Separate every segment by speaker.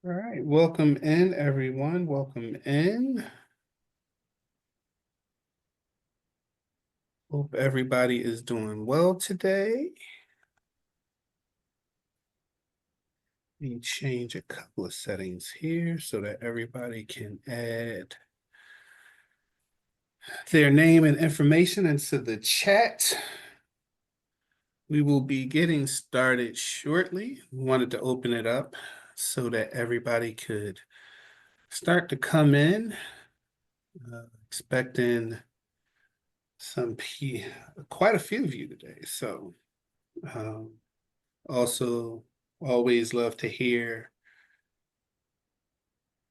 Speaker 1: All right, welcome in, everyone. Welcome in. Hope everybody is doing well today. Let me change a couple of settings here so that everybody can add their name and information into the chat. We will be getting started shortly. We wanted to open it up so that everybody could start to come in. Expecting quite a few of you today. So also always love to hear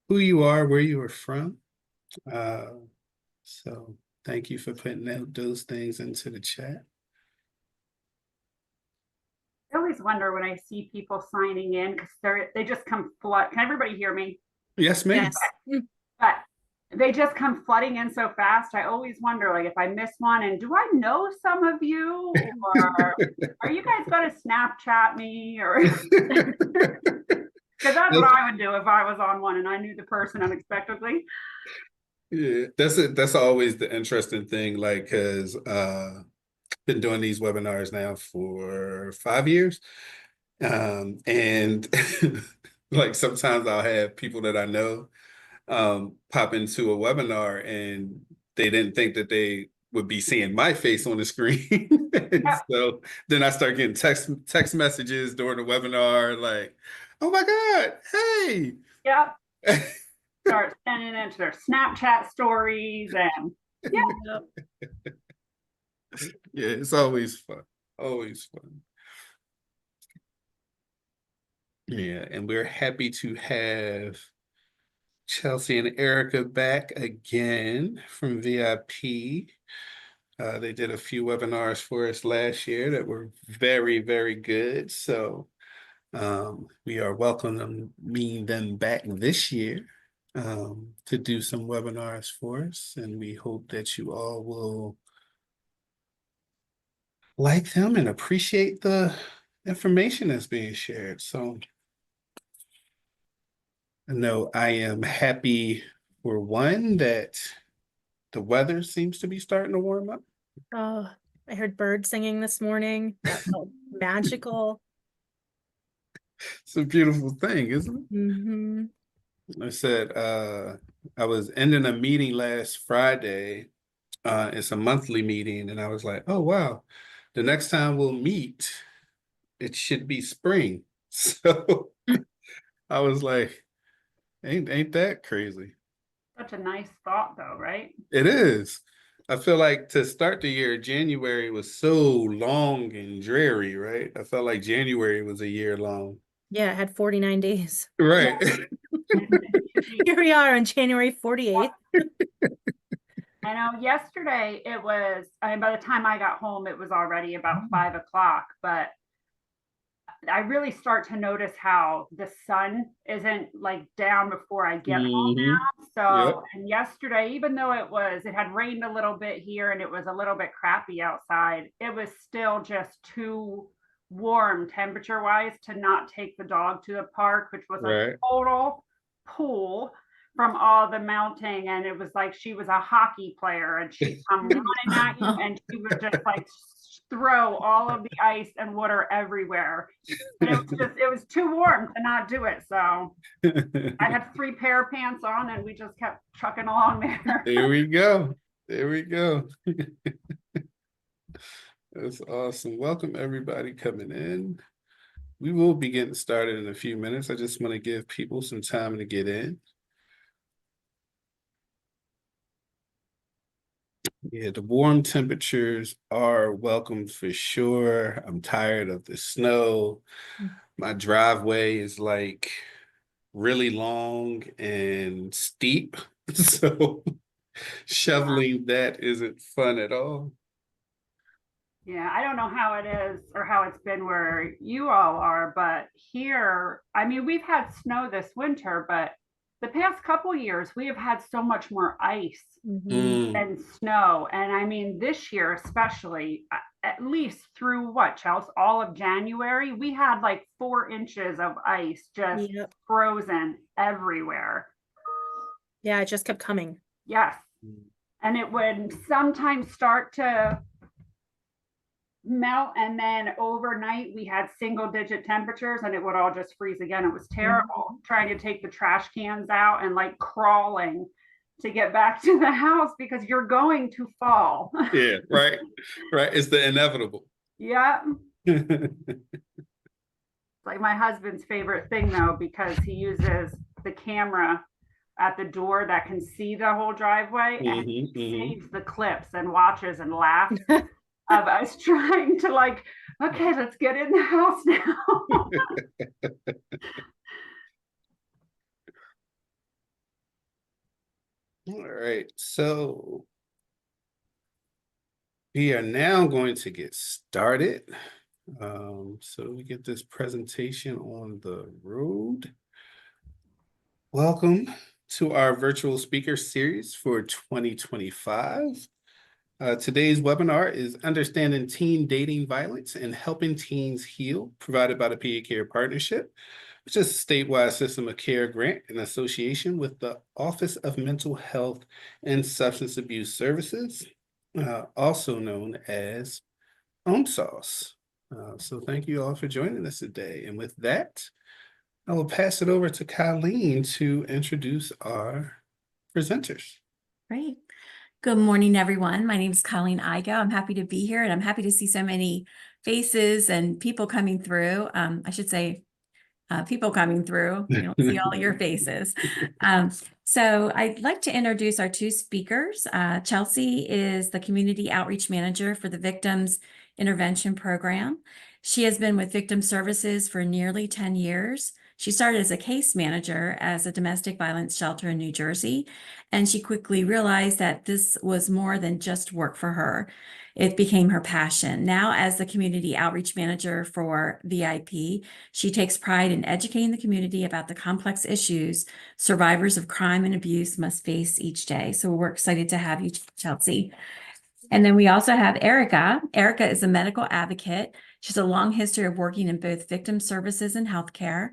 Speaker 1: who you are, where you are from. So thank you for putting those things into the chat.
Speaker 2: I always wonder when I see people signing in because they just come flood. Can everybody hear me?
Speaker 1: Yes, ma'am.
Speaker 2: Yes. But they just come flooding in so fast. I always wonder, like, if I miss one, and do I know some of you, or are you guys going to Snapchat me, or because that's what I would do if I was on one and I knew the person unexpectedly.
Speaker 1: Yeah, that's it. That's always the interesting thing, like, because been doing these webinars now for 5 years. And like sometimes I'll have people that I know pop into a webinar and they didn't think that they would be seeing my face on the screen. And so then I start getting text messages during the webinar, like, oh my God, hey.
Speaker 2: Yep. Start sending it to their Snapchat stories and yeah.
Speaker 1: Yeah, it's always fun. Always fun. Yeah, and we're happy to have Chelsea and Erica back again from VIP. They did a few webinars for us last year that were very, very good. So we are welcoming them back this year to do some webinars for us. And we hope that you all will like them and appreciate the information that's being shared. So I know I am happy for one that the weather seems to be starting to warm up.
Speaker 3: Oh, I heard birds singing this morning. That felt magical.
Speaker 1: It's a beautiful thing, isn't it?
Speaker 3: Mm-hmm.
Speaker 1: I said I was ending a meeting last Friday. It's a monthly meeting, and I was like, oh wow, the next time we'll meet, it should be spring. So I was like, ain't that crazy?
Speaker 2: Such a nice thought, though, right?
Speaker 1: It is. I feel like to start the year, January was so long and dreary, right? I felt like January was a year long.
Speaker 3: Yeah, it had 49 days.
Speaker 1: Right.
Speaker 3: Here we are on January 48th.
Speaker 2: I know yesterday it was, I mean, by the time I got home, it was already about 5 o'clock, but I really start to notice how the sun isn't like down before I get home now.
Speaker 1: Yep.
Speaker 2: So, and yesterday, even though it had rained a little bit here and it was a little bit crappy outside, it was still just too warm temperature wise to not take the dog to the park, which was a total pool from all the melting. And it was like she was a hockey player and she'd come running at you and she would just like throw all of the ice and water everywhere. And it was too warm to not do it. So I had 3 pair of pants on and we just kept trucking along there.
Speaker 1: There we go. There we go. That's awesome. Welcome everybody coming in. We will be getting started in a few minutes. I just want to give people some time to get in. Yeah, the warm temperatures are welcome for sure. I'm tired of the snow. My driveway is like really long and steep. So shoveling that isn't fun at all.
Speaker 2: Yeah, I don't know how it is or how it's been where you all are, but here, I mean, we've had snow this winter, but the past couple years we have had so much more ice and snow. And I mean, this year especially, at least through what, Chelsea, all of January, we had like 4 inches of ice just
Speaker 3: Yep.
Speaker 2: frozen everywhere.
Speaker 3: Yeah, it just kept coming.
Speaker 2: Yes. And it would sometimes start to melt, and then overnight we had single digit temperatures and it would all just freeze again. It was terrible trying to take the trash cans out and like crawling to get back to the house because you're going to fall.
Speaker 1: Yeah, right. Right. It's the inevitable.
Speaker 2: Yeah. Like my husband's favorite thing though, because he uses the camera at the door that can see the whole driveway, and he saves the clips and watches and laughs of us trying to like, okay, let's get in the house now.
Speaker 1: All right, so we are now going to get started. So we get this presentation on the road. Welcome to our virtual speaker series for 2025. Today's webinar is Understanding Teen Dating Violence and Helping Teens Heal, provided by the PA Care Partnership, which is a statewide system of care grant in association with the Office of Mental Health and Substance Abuse Services, also known as SAMHSA. So thank you all for joining us today. And with that, I will pass it over to Colleen to introduce our presenters.
Speaker 4: Great. Good morning, everyone. My name is Colleen Igo. I'm happy to be here, and I'm happy to see so many faces and people coming through. I should say people coming through. You don't see all your faces. So I'd like to introduce our two speakers. Chelsea is the Community Outreach Manager for the Victims Intervention Program. She has been with Victim Services for nearly 10 years. She started as a case manager as a domestic violence shelter in New Jersey, and she quickly realized that this was more than just work for her. It became her passion. Now, as the community outreach manager for VIP, she takes pride in educating the community about the complex issues survivors of crime and abuse must face each day. So we're excited to have you, Chelsea. And then we also have Erica. Erica is a medical advocate. She's a long history of working in both victim services and healthcare.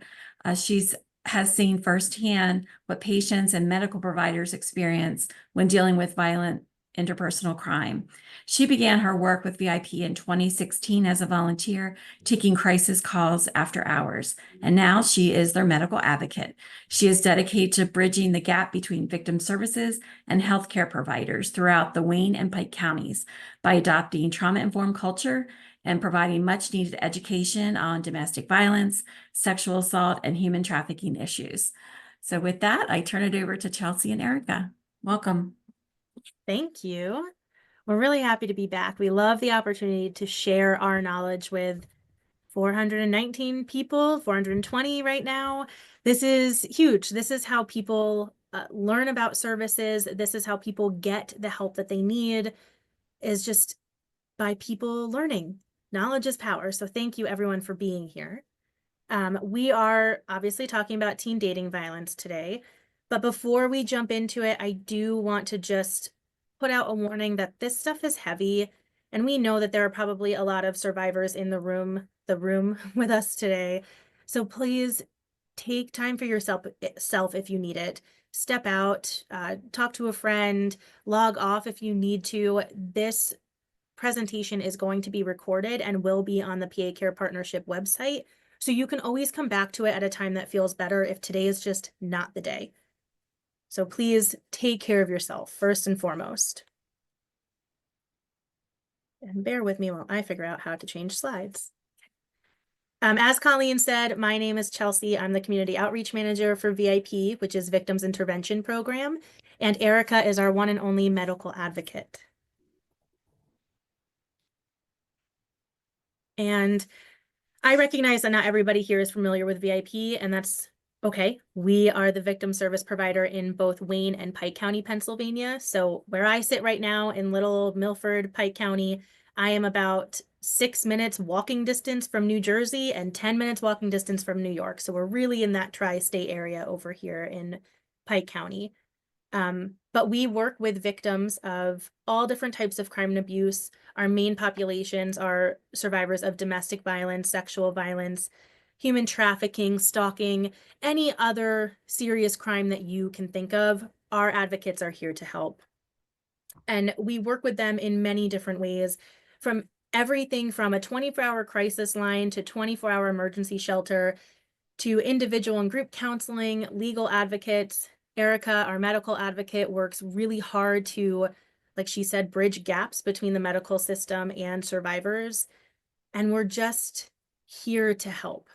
Speaker 4: She's has seen firsthand what patients and medical providers experience when dealing with violent interpersonal crime. She began her work with VIP in 2016 as a volunteer, taking crisis calls after hours. And now she is their medical advocate. She is dedicated to bridging the gap between victim services and healthcare providers throughout the Wayne and Pike counties by adopting trauma-informed culture and providing much needed education on domestic violence, sexual assault, and human trafficking issues. So with that, I turn it over to Chelsea and Erica. Welcome.
Speaker 3: Thank you. We're really happy to be back. We love the opportunity to share our knowledge with 419 people, 420 right now. This is huge. This is how people learn about services. This is how people get the help that they need, is just by people learning. Knowledge is power. So thank you everyone for being here. We are obviously talking about teen dating violence today, but before we jump into it, I do want to just put out a warning that this stuff is heavy, and we know that there are probably a lot of survivors in the room with us today. So please take time for yourself if you need it. Step out, talk to a friend, log off if you need to. This presentation is going to be recorded and will be on the PA Care Partnership website. So you can always come back to it at a time that feels better if today is just not the day. So please take care of yourself first and foremost. And bear with me while I figure out how to change slides. As Colleen said, my name is Chelsea. I'm the Community Outreach Manager for VIP, which is Victims Intervention Program. And Erica is our one and only medical advocate. And I recognize that not everybody here is familiar with VIP, and that's okay. We are the victim service provider in both Wayne and Pike County, Pennsylvania. So where I sit right now in little Milford, Pike County, I am about 6 minutes walking distance from New Jersey and 10 minutes walking distance from New York. So we're really in that tri-state area over here in Pike County. But we work with victims of all different types of crime and abuse. Our main populations are survivors of domestic violence, sexual violence, human trafficking, stalking, any other serious crime that you can think of. Our advocates are here to help. And we work with them in many different ways, from everything from a 24-hour crisis line to 24-hour emergency shelter to individual and group counseling, legal advocates. Erica, our medical advocate, works really hard to, like she said, bridge gaps between the medical system and survivors. And we're just here to help.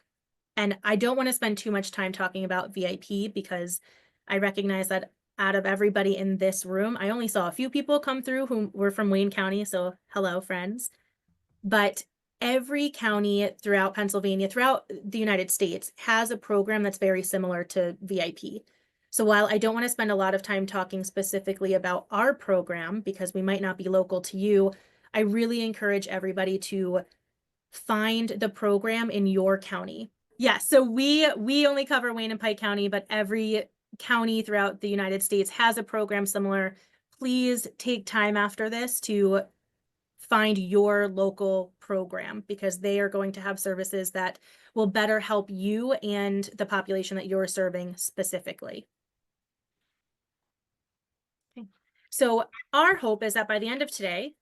Speaker 3: And I don't want to spend too much time talking about VIP because I recognize that out of everybody in this room, I only saw a few people come through who were from Wayne County. So hello, friends. But every county throughout Pennsylvania, throughout the United States, has a program that's very similar to VIP. So while I don't want to spend a lot of time talking specifically about our program, because we might not be local to you, I really encourage everybody to find the program in your county. Yes, so we only cover Wayne and Pike County, but every county throughout the United States has a program similar. Please take time after this to find your local program, because they are going to have services that will better help you and the population that you're serving specifically. Okay. So our hope is that by the end of today,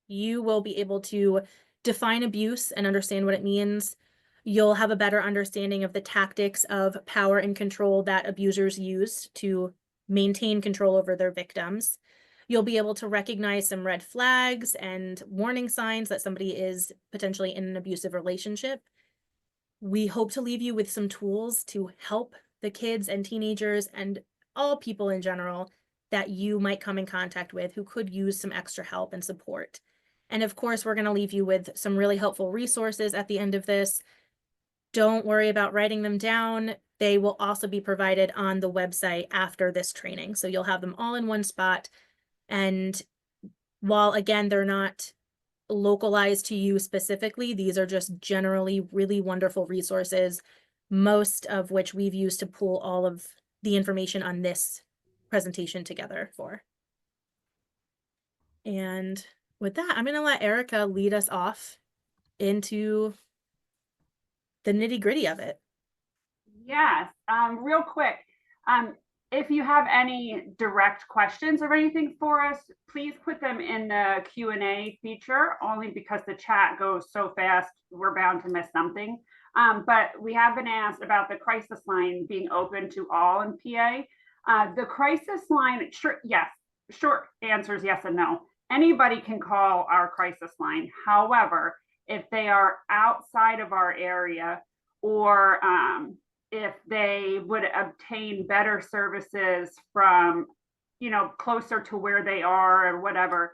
Speaker 3: you will be able to define abuse and understand what it means. You'll have a better understanding of the tactics of power and control that abusers use to maintain control over their victims. You'll be able to recognize some red flags and warning signs that somebody is potentially in an abusive relationship. We hope to leave you with some tools to help the kids and teenagers and all people in general that you might come in contact with who could use some extra help and support. And of course, we're going to leave you with some really helpful resources at the end of this. Don't worry about writing them down. They will also be provided on the website after this training. So you'll have them all in one spot. And while, again, they're not localized to you specifically, these are just generally really wonderful resources, most of which we've used to pull all of the information on this presentation together for. And with that, I'm going to let Erica lead us off into the nitty-gritty of it.
Speaker 2: Yes, real quick, if you have any direct questions or anything for us, please put them in the Q&A feature, only because the chat goes so fast, we're bound to miss something. But we have been asked about the crisis line being open to all in PA. The crisis line, sure, yes, short answer is yes and no. Anybody can call our crisis line. However, if they are outside of our area, or if they would obtain better services from, closer to where they are or whatever,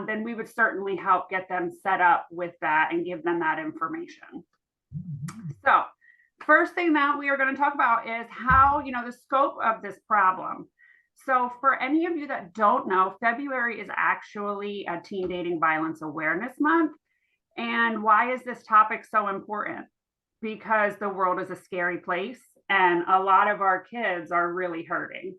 Speaker 2: then we would certainly help get them set up with that and give them that information. So first thing that we are going to talk about is how, the scope of this problem. So for any of you that don't know, February is actually a Teen Dating Violence Awareness Month. And why is this topic so important? Because the world is a scary place and a lot of our kids are really hurting.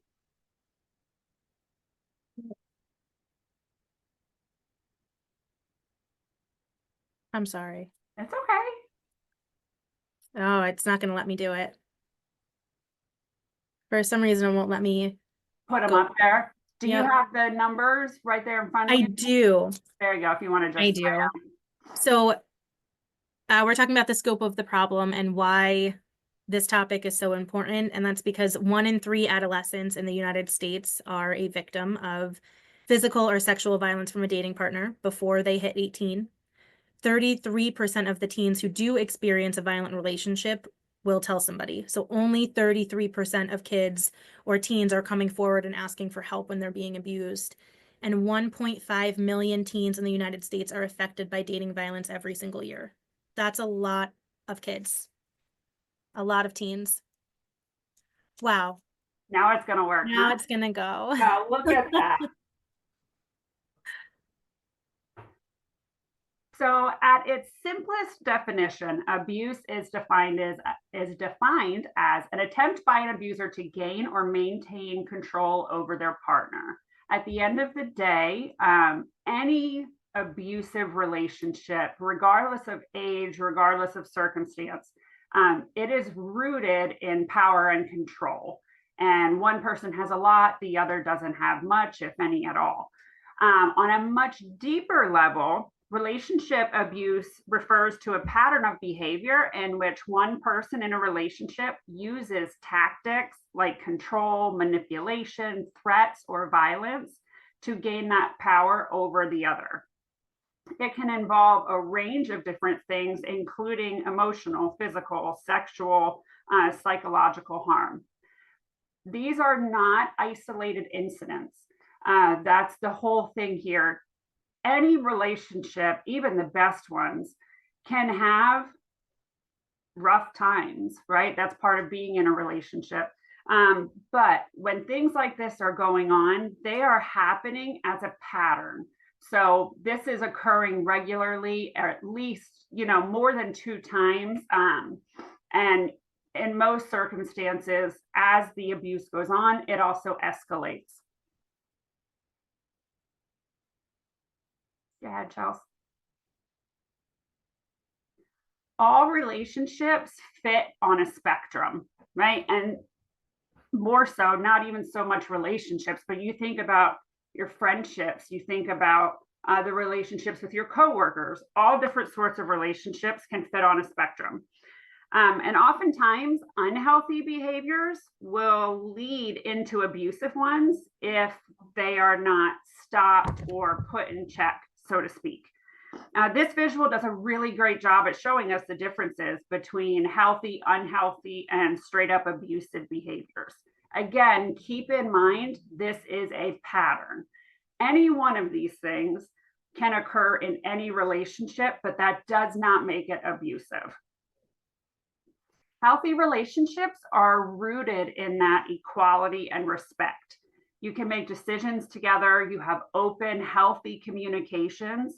Speaker 3: I'm sorry.
Speaker 2: It's okay.
Speaker 3: Oh, it's not going to let me do it. For some reason, it won't let me
Speaker 2: Put them
Speaker 3: go.
Speaker 2: up there. Do
Speaker 3: Yep.
Speaker 2: you have the numbers right there in front of you?
Speaker 3: I do.
Speaker 2: There you go. If you want to just.
Speaker 3: I do. So we're talking about the scope of the problem and why this topic is so important. And that's because 1 in 3 adolescents in the United States are a victim of physical or sexual violence from a dating partner before they hit 18. 33% of the teens who do experience a violent relationship will tell somebody. So only 33% of kids or teens are coming forward and asking for help when they're being abused. And 1.5 million teens in the United States are affected by dating violence every single year. That's a lot of kids. A lot of teens. Wow.
Speaker 2: Now it's going to work.
Speaker 3: Now it's going to go.
Speaker 2: Now look at that. So So at its simplest definition, abuse is defined as an attempt by an abuser to gain or maintain control over their partner. At the end of the day, any abusive relationship, regardless of age, regardless of circumstance, it is rooted in power and control. And one person has a lot, the other doesn't have much, if any at all. On a much deeper level, relationship abuse refers to a pattern of behavior in which one person in a relationship uses tactics like control, manipulation, threats, or violence to gain that power over the other. It can involve a range of different things, including emotional, physical, sexual, psychological harm. These are not isolated incidents. That's the whole thing here. Any relationship, even the best ones, can have rough times, right? That's part of being in a relationship. But when things like this are going on, they are happening as a pattern. So this is occurring regularly, or at least, more than 2 times. And in most circumstances, as the abuse goes on, it also escalates. Go ahead, Chelsea. All relationships fit on a spectrum, right? And more so, not even so much relationships, but you think about your friendships, you think about the relationships with your coworkers. All different sorts of relationships can fit on a spectrum. And oftentimes, unhealthy behaviors will lead into abusive ones if they are not stopped or put in check, so to speak. This visual does a really great job at showing us the differences between healthy, unhealthy, and straight up abusive behaviors. Again, keep in mind, this is a pattern. Any one of these things can occur in any relationship, but that does not make it abusive. Healthy relationships are rooted in that equality and respect. You can make decisions together. You have open, healthy communications.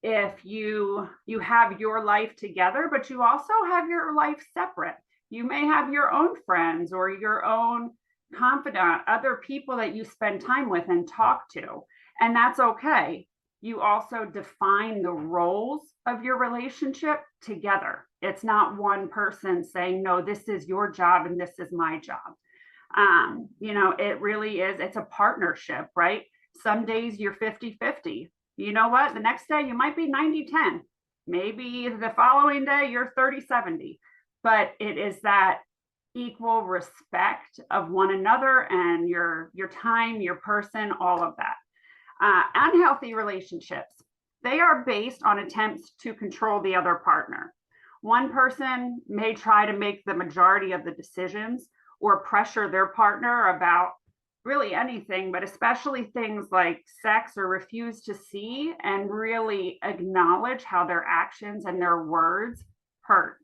Speaker 2: If you have your life together, but you also have your life separate. You may have your own friends or your own confidant, other people that you spend time with and talk to, and that's okay. You also define the roles of your relationship together. It's not one person saying, no, this is your job and this is my job. It really is, it's a partnership, right? Some days you're 50-50. You know what? The next day you might be 90-10. Maybe the following day you're 30-70. But it is that equal respect of one another and your time, your person, all of that. Unhealthy relationships, they are based on attempts to control the other partner. One person may try to make the majority of the decisions or pressure their partner about really anything, but especially things like sex, or refuse to see and really acknowledge how their actions and their words hurt.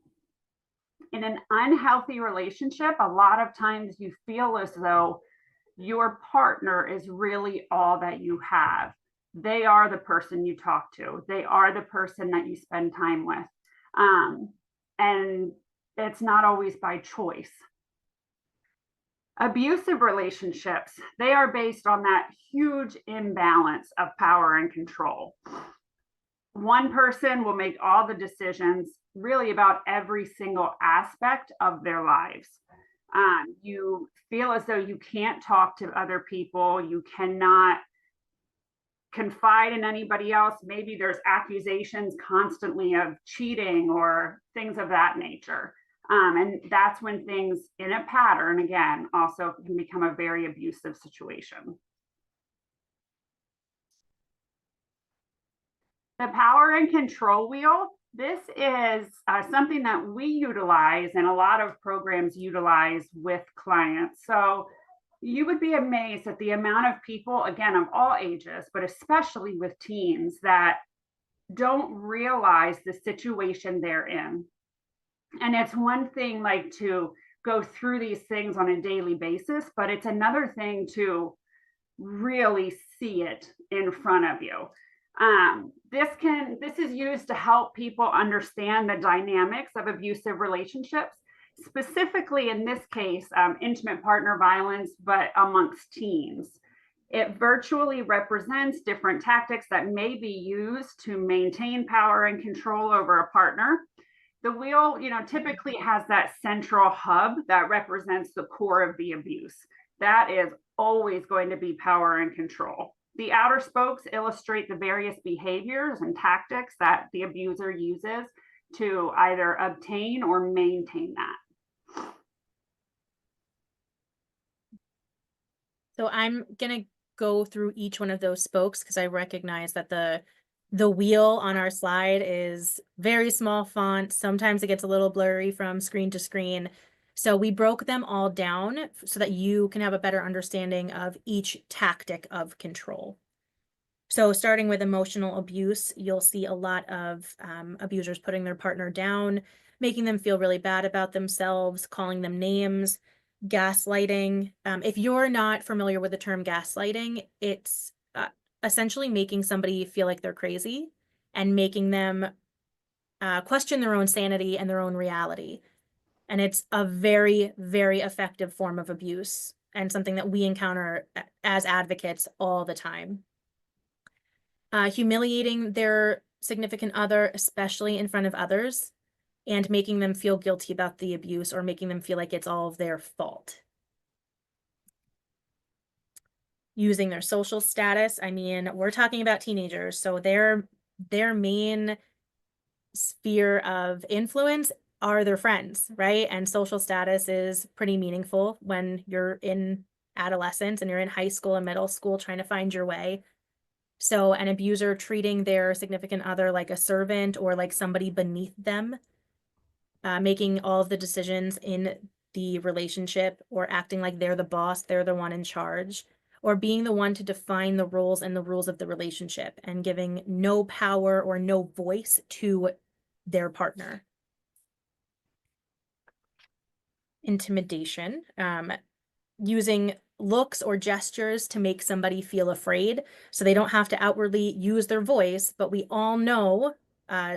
Speaker 2: In an unhealthy relationship, a lot of times you feel as though your partner is really all that you have. They are the person you talk to. They are the person that you spend time with. And it's not always by choice. Abusive relationships, they are based on that huge imbalance of power and control. One person will make all the decisions really about every single aspect of their lives. You feel as though you can't talk to other people. You cannot confide in anybody else. Maybe there's accusations constantly of cheating or things of that nature. And that's when things in a pattern, again, also can become a very abusive situation. The power and control wheel, this is something that we utilize and a lot of programs utilize with clients. So you would be amazed at the amount of people, again, of all ages, but especially with teens, that don't realize the situation they're in. And it's one thing like to go through these things on a daily basis, but it's another thing to really see it in front of you. This is used to help people understand the dynamics of abusive relationships, specifically in this case, intimate partner violence, but amongst teens. It virtually represents different tactics that may be used to maintain power and control over a partner. The wheel, typically has that central hub that represents the core of the abuse. That is always going to be power and control. The outer spokes illustrate the various behaviors and tactics that the abuser uses to either obtain or maintain that.
Speaker 3: So I'm gonna go through each one of those spokes because I recognize that the wheel on our slide is very small font. Sometimes it gets a little blurry from screen to screen. So we broke them all down so that you can have a better understanding of each tactic of control. So starting with emotional abuse, you'll see a lot of abusers putting their partner down, making them feel really bad about themselves, calling them names, gaslighting. If you're not familiar with the term gaslighting, it's essentially making somebody feel like they're crazy and making them question their own sanity and their own reality. And it's a very, very effective form of abuse and something that we encounter as advocates all the time. Humiliating their significant other, especially in front of others, and making them feel guilty about the abuse or making them feel like it's all of their fault. Using their social status. I mean, we're talking about teenagers, so their main sphere of influence are their friends, right? And social status is pretty meaningful when you're in adolescence and you're in high school and middle school trying to find your way. So an abuser treating their significant other like a servant or like somebody beneath them, making all of the decisions in the relationship or acting like they're the boss, they're the one in charge, or being the one to define the roles and the rules of the relationship and giving no power or no voice to their partner. Intimidation, using looks or gestures to make somebody feel afraid so they don't have to outwardly use their voice, but we all know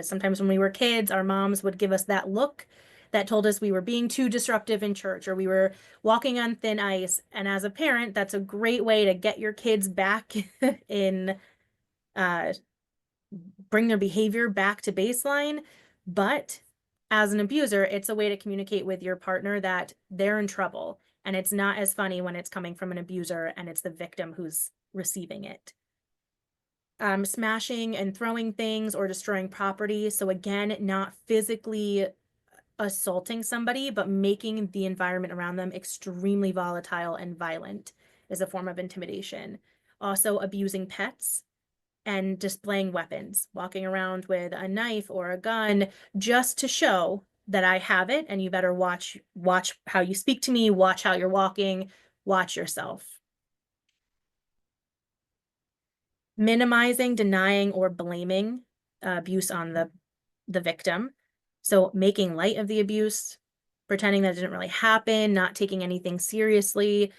Speaker 3: sometimes when we were kids, our moms would give us that look that told us we were being too disruptive in church or we were walking on thin ice. And as a parent, that's a great way to get your kids back in, bring their behavior back to baseline. But as an abuser, it's a way to communicate with your partner that they're in trouble. And it's not as funny when it's coming from an abuser and it's the victim who's receiving it. Smashing and throwing things or destroying property. So again, not physically assaulting somebody, but making the environment around them extremely volatile and violent is a form of intimidation. Also abusing pets and displaying weapons, walking around with a knife or a gun just to show that I have it and you better watch how you speak to me, watch how you're walking, watch yourself. Minimizing, denying, or blaming abuse on the victim. So making light of the abuse, pretending that it didn't really happen, not taking anything seriously.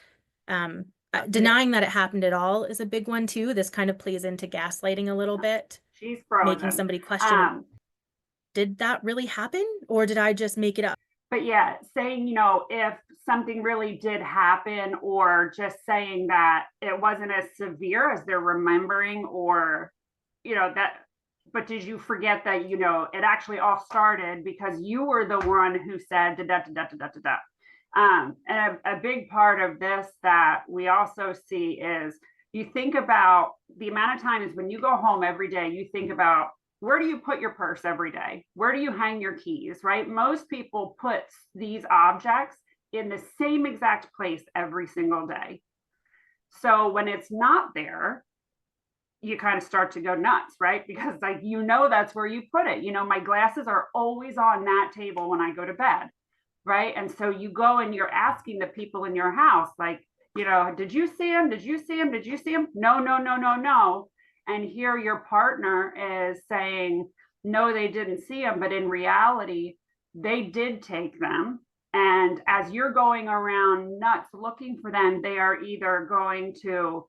Speaker 3: Denying that it happened at all is a big one too. This kind of plays into gaslighting a little bit.
Speaker 2: She's frozen.
Speaker 3: Making somebody question, did that really happen or did I just make it up?
Speaker 2: But yeah, saying, if something really did happen, or just saying that it wasn't as severe as they're remembering, or, but did you forget that, it actually all started because you were the one who said da da da da da da da. And a big part of this that we also see is you think about the amount of times when you go home every day, you think about, where do you put your purse every day? Where do you hang your keys, right? Most people put these objects in the same exact place every single day. So when it's not there, you kind of start to go nuts, right? Because that's where you put it. My glasses are always on that table when I go to bed, right? And so you go and you're asking the people in your house, did you see him? Did you see him? Did you see him? No, no, no, no, no. And here your partner is saying, no, they didn't see them. But in reality, they did take them. And as you're going around nuts looking for them, they are either going to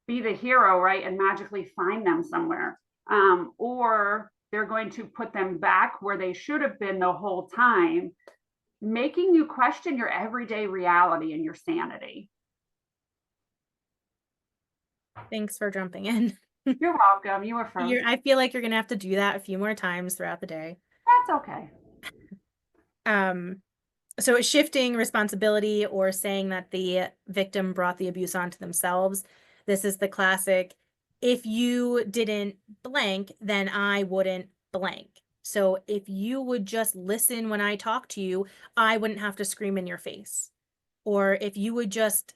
Speaker 2: be the hero, right, and magically find them somewhere. or they're going to put them back where they should have been the whole time, making you question your everyday reality and your sanity.
Speaker 3: Thanks for jumping in.
Speaker 2: You're welcome. You were first.
Speaker 3: I feel like you're gonna have to do that a few more times throughout the day.
Speaker 2: That's okay.
Speaker 3: So it's shifting responsibility or saying that the victim brought the abuse onto themselves. This is the classic, if you didn't blank, then I wouldn't blank. So if you would just listen when I talk to you, I wouldn't have to scream in your face. Or if you would just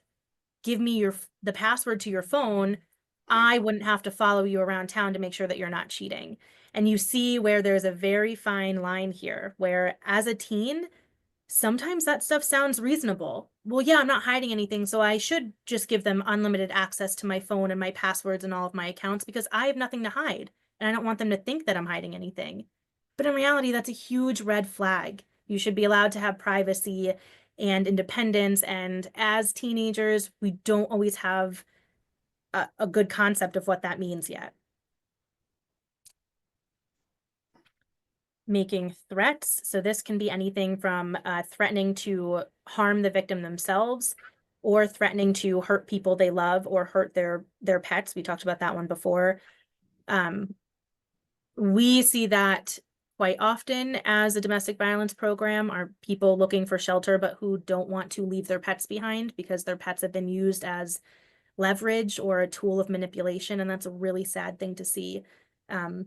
Speaker 3: give me the password to your phone, I wouldn't have to follow you around town to make sure that you're not cheating. And you see where there's a very fine line here, where as a teen, sometimes that stuff sounds reasonable. Well, yeah, I'm not hiding anything, so I should just give them unlimited access to my phone and my passwords and all of my accounts because I have nothing to hide, and I don't want them to think that I'm hiding anything. But in reality, that's a huge red flag. You should be allowed to have privacy and independence, and as teenagers, we don't always have a good concept of what that means yet. Making threats. So this can be anything from threatening to harm the victim themselves or threatening to hurt people they love or hurt their pets. We talked about that one before. We see that quite often as a domestic violence program are people looking for shelter but who don't want to leave their pets behind because their pets have been used as leverage or a tool of manipulation, and that's a really sad thing to see. And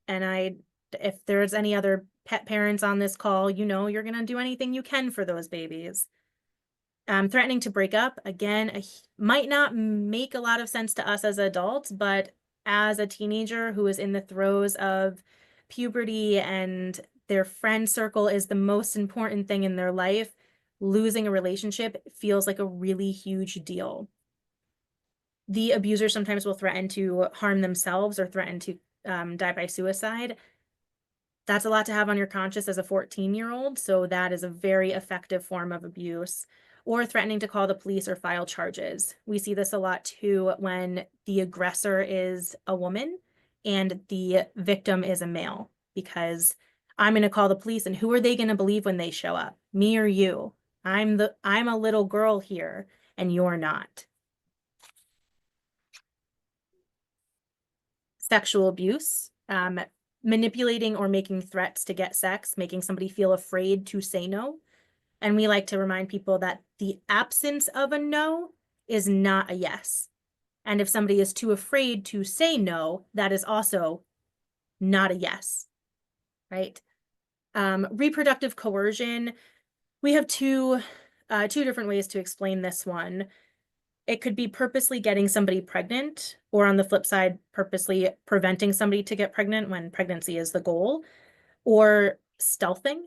Speaker 3: if there's any other pet parents on this call, you know you're going to do anything you can for those babies. Threatening to break up, again, might not make a lot of sense to us as adults, but as a teenager who is in the throes of puberty and their friend circle is the most important thing in their life, losing a relationship feels like a really huge deal. The abuser sometimes will threaten to harm themselves or threaten to die by suicide. That's a lot to have on your conscience as a 14-year-old, so that is a very effective form of abuse. Or threatening to call the police or file charges. We see this a lot too when the aggressor is a woman and the victim is a male, because I'm going to call the police, and who are they going to believe when they show up? Me or you? I'm a little girl here and you're not. Sexual abuse, manipulating or making threats to get sex, making somebody feel afraid to say no. And we like to remind people that the absence of a no is not a yes. And if somebody is too afraid to say no, that is also not a yes, right? Reproductive coercion. We have two different ways to explain this one. It could be purposely getting somebody pregnant, or on the flip side, purposely preventing somebody to get pregnant when pregnancy is the goal, or stealthing,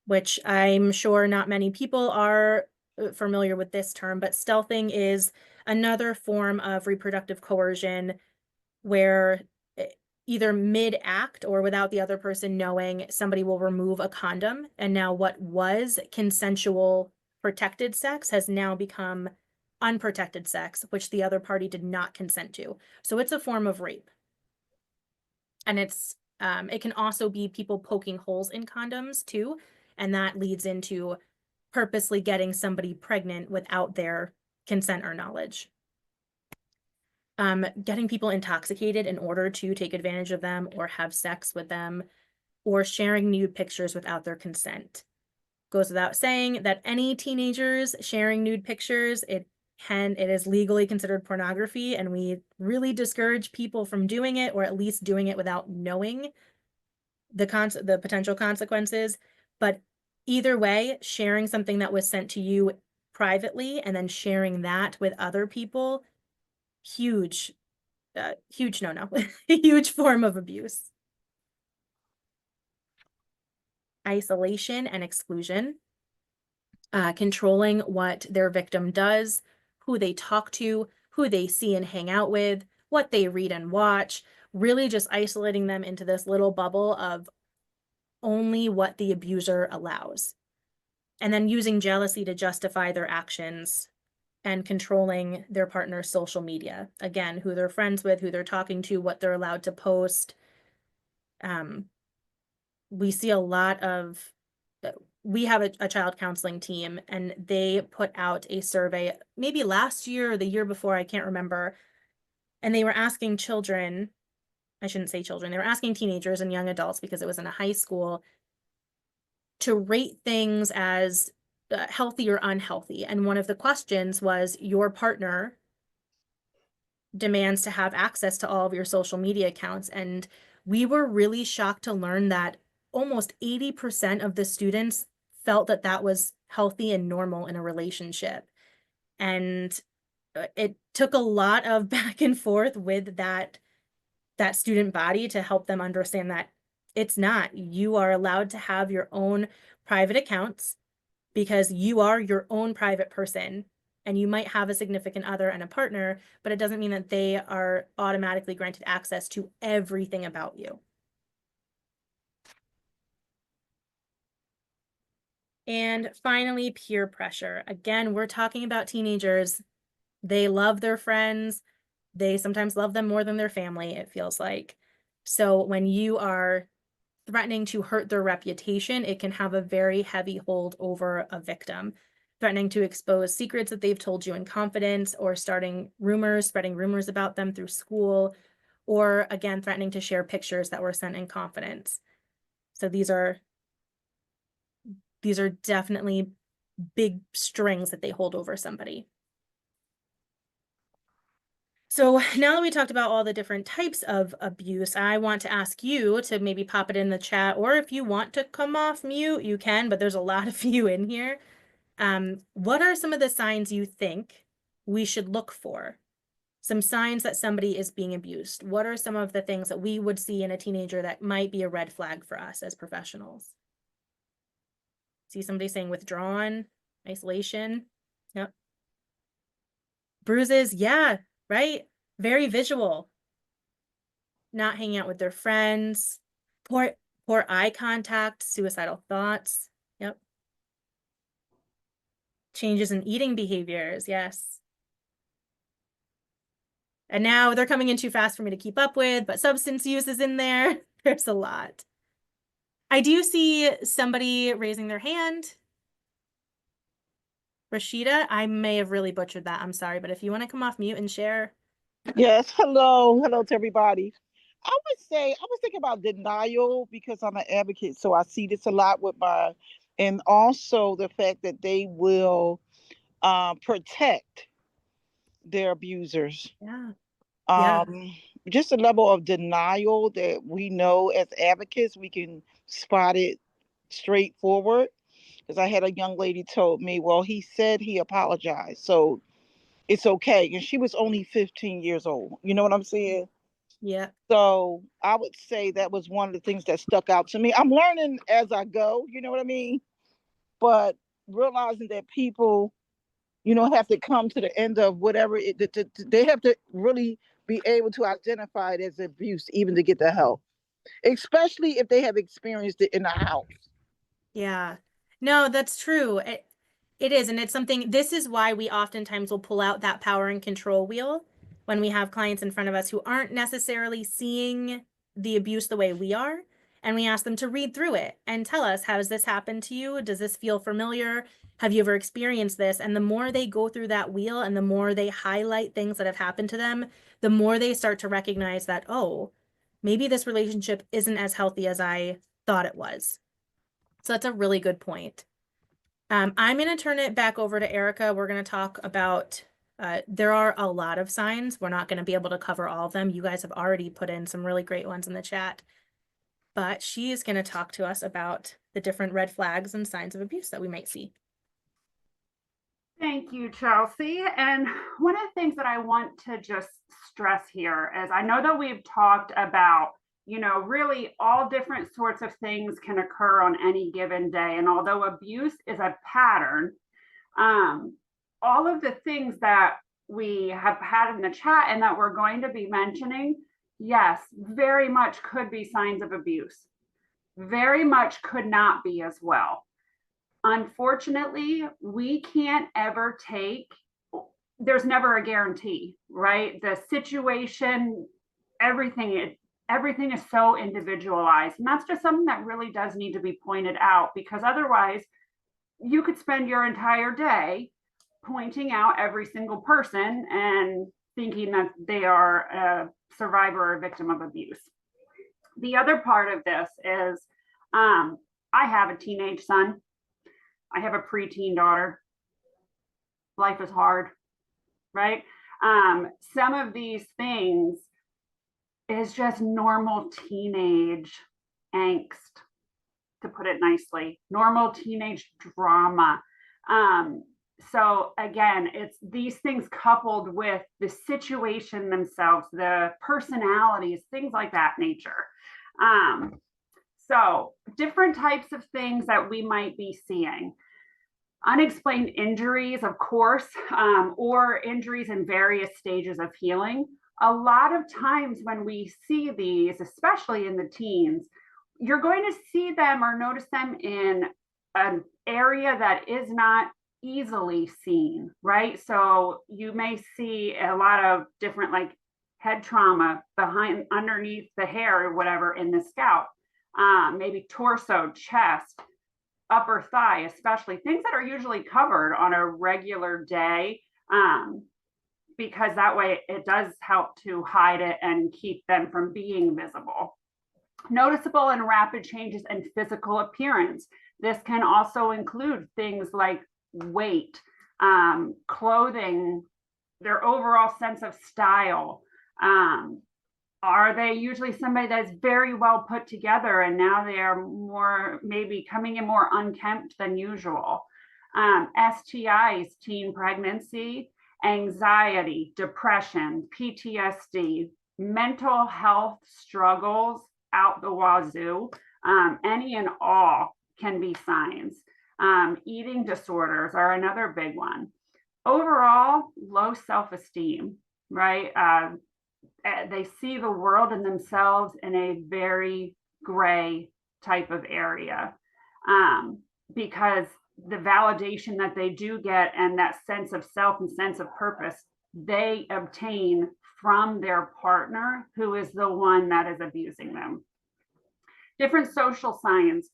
Speaker 3: which I'm sure not many people are familiar with this term, but stealthing is another form of reproductive coercion where either mid-act or without the other person knowing, somebody will remove a condom, and now what was consensual protected sex has now become unprotected sex, which the other party did not consent to. So it's a form of rape. And it can also be people poking holes in condoms too, and that leads into purposely getting somebody pregnant without their consent or knowledge. Getting people intoxicated in order to take advantage of them or have sex with them, or sharing nude pictures without their consent. Goes without saying that any teenagers sharing nude pictures, it is legally considered pornography, and we really discourage people from doing it, or at least doing it without knowing the potential consequences. But either way, sharing something that was sent to you privately and then sharing that with other people, huge no-no, huge form of abuse. Isolation and exclusion, controlling what their victim does, who they talk to, who they see and hang out with, what they read and watch, really just isolating them into this little bubble of only what the abuser allows. And then using jealousy to justify their actions and controlling their partner's social media. Again, who they're friends with, who they're talking to, what they're allowed to post. We see a lot of, we have a child counseling team, and they put out a survey maybe last year or the year before, I can't remember. And they were asking children, I shouldn't say children, they were asking teenagers and young adults, because it was in a high school, to rate things as healthy or unhealthy. And one of the questions was, your partner demands to have access to all of your social media accounts. And we were really shocked to learn that almost 80% of the students felt that that was healthy and normal in a relationship. And it took a lot of back and forth with that student body to help them understand that it's not. You are allowed to have your own private accounts because you are your own private person, and you might have a significant other and a partner, but it doesn't mean that they are automatically granted access to everything about you. And finally, peer pressure. Again, we're talking about teenagers. They love their friends. They sometimes love them more than their family, it feels like. So when you are threatening to hurt their reputation, it can have a very heavy hold over a victim. Threatening to expose secrets that they've told you in confidence, or spreading rumors about them through school, or again, threatening to share pictures that were sent in confidence. So these are definitely big strings that they hold over somebody. So now that we talked about all the different types of abuse, I want to ask you to maybe pop it in the chat, or if you want to come off mute, you can, but there's a lot of you in here. What are some of the signs you think we should look for? Some signs that somebody is being abused. What are some of the things that we would see in a teenager that might be a red flag for us as professionals? See somebody saying withdrawn, isolation. Yep. Bruises, yeah, right? Very visual. Not hanging out with their friends. Poor eye contact, suicidal thoughts. Yep. Changes in eating behaviors, yes. And now they're coming in too fast for me to keep up with, but substance use is in there. There's a lot. I do see somebody raising their hand. Rashida, I may have really butchered that. I'm sorry, but if you want to come off mute and share.
Speaker 5: Yes, hello. Hello to everybody. I would say I was thinking about denial because I'm an advocate, so I see this a lot with and also the fact that they will protect their abusers.
Speaker 3: Yeah. Yeah.
Speaker 5: Just a level of denial that we know as advocates we can spot it straightforward. Because I had a young lady told me, well, he said he apologized, so it's okay. And she was only 15 years old. You know what I'm saying?
Speaker 3: Yeah.
Speaker 5: So I would say that was one of the things that stuck out to me. I'm learning as I go, you know what I mean? But realizing that people, have to come to the end of whatever they have to really be able to identify it as abuse, even to get the help, especially if they have experienced it in the house.
Speaker 3: Yeah. No, that's true. It is. And it's something, this is why we oftentimes will pull out that power and control wheel when we have clients in front of us who aren't necessarily seeing the abuse the way we are. And we ask them to read through it and tell us, has this happened to you? Does this feel familiar? Have you ever experienced this? And the more they go through that wheel and the more they highlight things that have happened to them, the more they start to recognize that, oh, maybe this relationship isn't as healthy as I thought it was. So that's a really good point. I'm going to turn it back over to Erica. We're going to talk about, there are a lot of signs. We're not going to be able to cover all of them. You guys have already put in some really great ones in the chat. But she is going to talk to us about the different red flags and signs of abuse that we might see.
Speaker 2: Thank you, Chelsea. And one of the things that I want to just stress here is I know that we've talked about, really all different sorts of things can occur on any given day. And although abuse is a pattern, all of the things that we have had in the chat and that we're going to be mentioning, yes, very much could be signs of abuse. Very much could not be as well. Unfortunately, we can't ever take there's never a guarantee, right? The situation, everything is so individualized. And that's just something that really does need to be pointed out, because otherwise you could spend your entire day pointing out every single person and thinking that they are a survivor or victim of abuse. The other part of this is I have a teenage son. I have a preteen daughter. Life is hard, right? Some of these things is just normal teenage angst, to put it nicely, normal teenage drama. So again, it's these things coupled with the situation themselves, the personalities, things like that nature. So different types of things that we might be seeing. Unexplained injuries, of course, or injuries in various stages of healing. A lot of times when we see these, especially in the teens, you're going to see them or notice them in an area that is not easily seen, right? So you may see a lot of different like head trauma behind, underneath the hair or whatever in the scalp, maybe torso, chest, upper thigh, especially things that are usually covered on a regular day, because that way it does help to hide it and keep them from being visible. Noticeable and rapid changes in physical appearance. This can also include things like weight, clothing, their overall sense of style. Are they usually somebody that's very well put together and now they are more maybe coming in more unkempt than usual? STIs, teen pregnancy, anxiety, depression, PTSD, mental health struggles out the wazoo, any and all can be signs. Eating disorders are another big one. Overall, low self-esteem, right? They see the world and themselves in a very gray type of area, because the validation that they do get and that sense of self and sense of purpose they obtain from their partner, who is the one that is abusing them. Different social signs: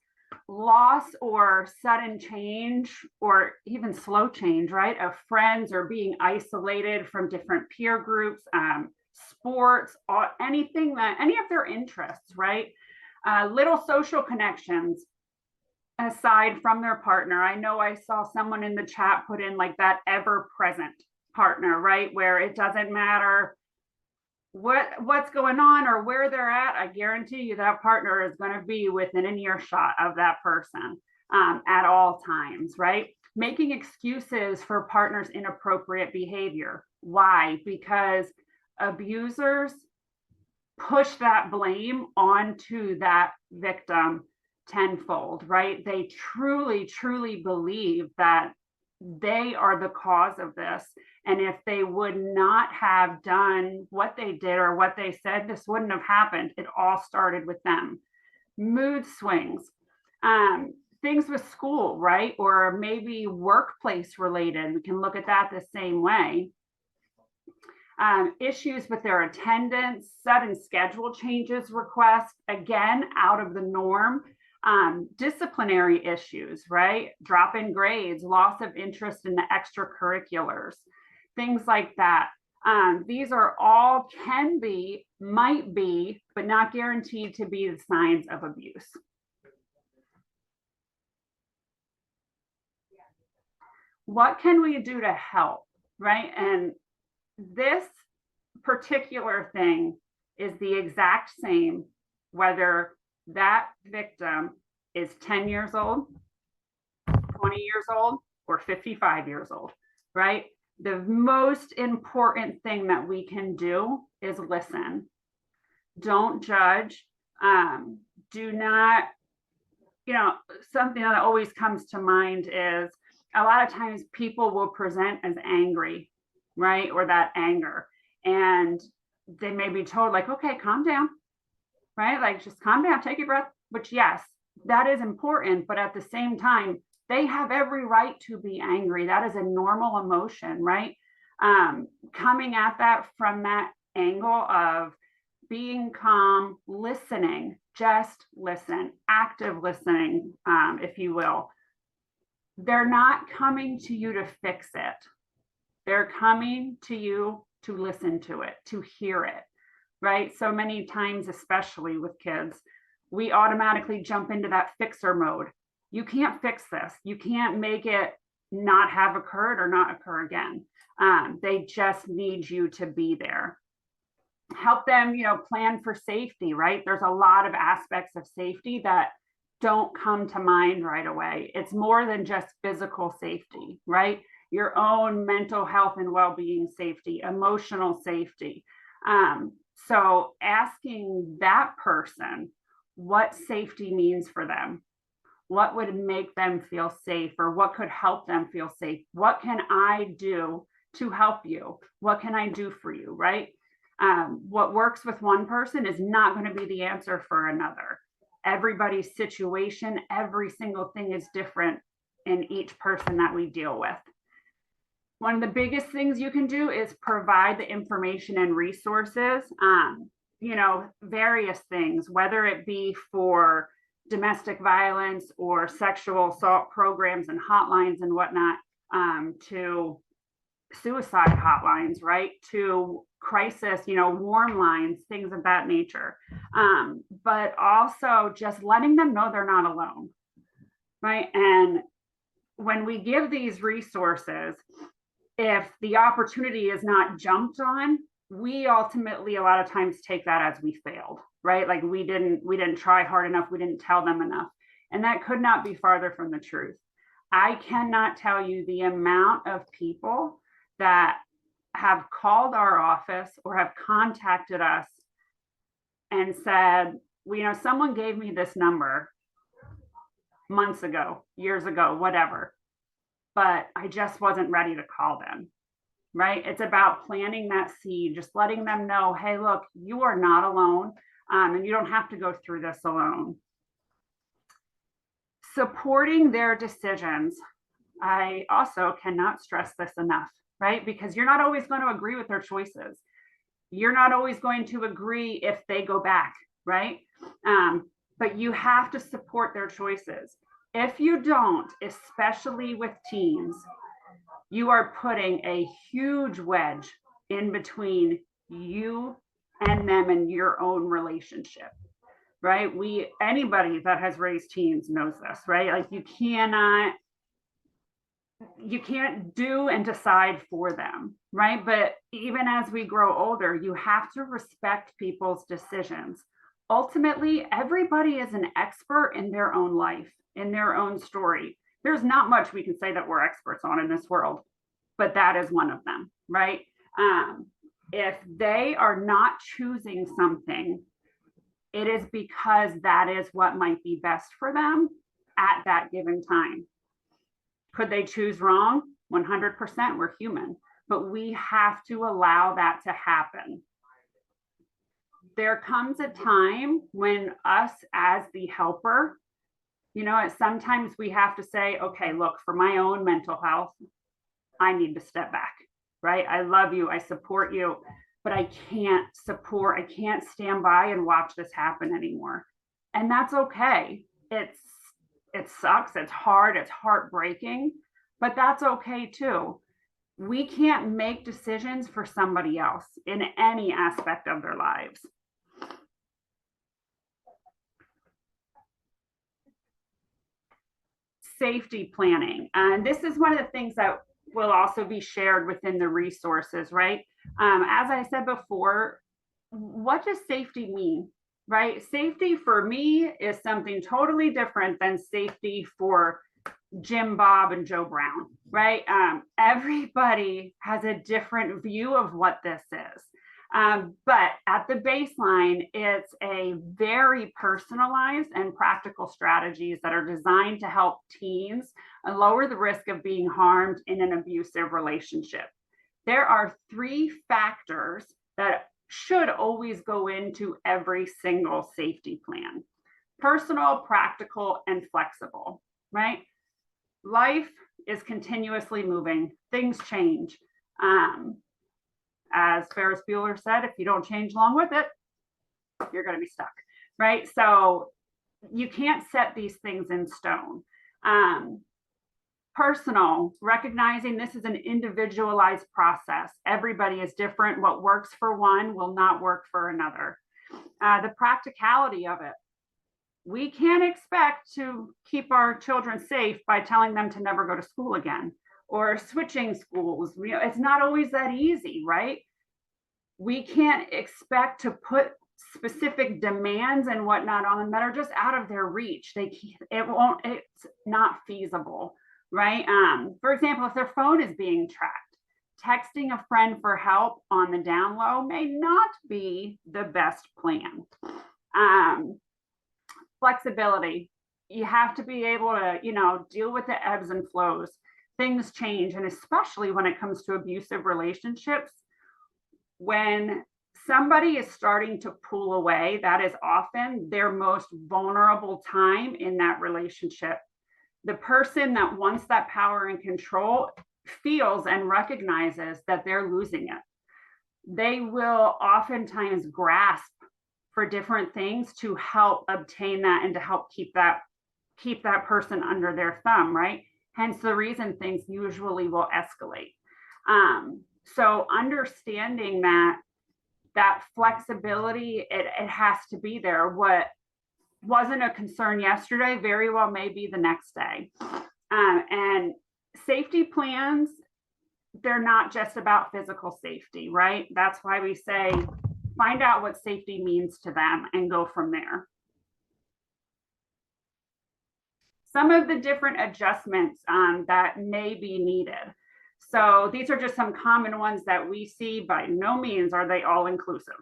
Speaker 2: loss or sudden change, or even slow change, right, of friends, or being isolated from different peer groups, sports, or anything that any of their interests, right? Little social connections aside from their partner. I know I saw someone in the chat put in like that ever present partner, right, where it doesn't matter what's going on or where they're at, I guarantee you that partner is going to be within an earshot of that person at all times, right? Making excuses for partners' inappropriate behavior. Why? Because abusers push that blame onto that victim tenfold, right? They truly, truly believe that they are the cause of this. And if they would not have done what they did or what they said, this wouldn't have happened. It all started with them. Mood swings, things with school, right? Or maybe workplace related. We can look at that the same way. Issues with their attendance, sudden schedule changes, requests, again, out of the norm. Disciplinary issues, right? Drop in grades, loss of interest in the extracurriculars, things like that. These are all can be, might be, but not guaranteed to be the signs of abuse. What can we do to help, right? And this particular thing is the exact same whether that victim is 10 years old, 20 years old, or 55 years old, right? The most important thing that we can do is listen. Don't judge. Do not, something that always comes to mind is a lot of times people will present as angry, right? Or that anger. And they may be told like, okay, calm down, right? Like just calm down, take a breath, which yes, that is important. But at the same time, they have every right to be angry. That is a normal emotion, right? Coming at that from that angle of being calm, listening, just listen, active listening, if you will. They're not coming to you to fix it. They're coming to you to listen to it, to hear it, right? So many times, especially with kids, we automatically jump into that fixer mode. You can't fix this. You can't make it not have occurred or not occur again. They just need you to be there. Help them, plan for safety, right? There's a lot of aspects of safety that don't come to mind right away. It's more than just physical safety, right? Your own mental health and well-being safety, emotional safety. So asking that person what safety means for them, what would make them feel safe, or what could help them feel safe? What can I do to help you? What can I do for you, right? What works with one person is not going to be the answer for another. Everybody's situation, every single thing is different in each person that we deal with. One of the biggest things you can do is provide the information and resources, various things, whether it be for domestic violence or sexual assault programs and hotlines and whatnot, to suicide hotlines, right? To crisis, warm lines, things of that nature. But also just letting them know they're not alone, right? And when we give these resources, if the opportunity is not jumped on, we ultimately a lot of times take that as we failed, right? Like we didn't try hard enough, we didn't tell them enough. And that could not be farther from the truth. I cannot tell you the amount of people that have called our office or have contacted us and said, someone gave me this number months ago, years ago, whatever, but I just wasn't ready to call them, right? It's about planting that seed, just letting them know, hey, look, you are not alone, and you don't have to go through this alone. Supporting their decisions. I also cannot stress this enough, right? Because you're not always going to agree with their choices. You're not always going to agree if they go back, right? But you have to support their choices. If you don't, especially with teens, you are putting a huge wedge in between you and them and your own relationship, right? Anybody that has raised teens knows this, right? Like you can't do and decide for them, right? But even as we grow older, you have to respect people's decisions. Ultimately, everybody is an expert in their own life, in their own story. There's not much we can say that we're experts on in this world, but that is one of them, right? If they are not choosing something, it is because that is what might be best for them at that given time. Could they choose wrong? 100%, we're human, but we have to allow that to happen. There comes a time when us as the helper, sometimes we have to say, okay, look, for my own mental health, I need to step back, right? I love you, I support you, but I can't stand by and watch this happen anymore. And that's okay. It sucks, it's hard, it's heartbreaking, but that's okay too. We can't make decisions for somebody else in any aspect of their lives. Safety planning. And this is one of the things that will also be shared within the resources, right? As I said before, what does safety mean? Right? Safety for me is something totally different than safety for Jim Bob and Joe Brown, right? Everybody has a different view of what this is. But at the baseline, it's a very personalized and practical strategies that are designed to help teens lower the risk of being harmed in an abusive relationship. There are 3 factors that should always go into every single safety plan: personal, practical, and flexible, right? Life is continuously moving, things change. As Ferris Bueller said, if you don't change along with it, you're going to be stuck, right? So you can't set these things in stone. Personal, recognizing this is an individualized process. Everybody is different. What works for one will not work for another. The practicality of it. We can't expect to keep our children safe by telling them to never go to school again or switching schools. It's not always that easy, right? We can't expect to put specific demands and whatnot on them that are just out of their reach. It's not feasible, right? For example, if their phone is being tracked, texting a friend for help on the down low may not be the best plan. Flexibility. You have to be able to, deal with the ebbs and flows. Things change, and especially when it comes to abusive relationships, when somebody is starting to pull away, that is often their most vulnerable time in that relationship. The person that wants that power and control feels and recognizes that they're losing it. They will oftentimes grasp for different things to help obtain that and to help keep that person under their thumb, right? Hence the reason things usually will escalate. So understanding that flexibility, it has to be there. What wasn't a concern yesterday very well may be the next day. And safety plans, they're not just about physical safety, right? That's why we say find out what safety means to them and go from there. Some of the different adjustments that may be needed. So these are just some common ones that we see. By no means are they all inclusive.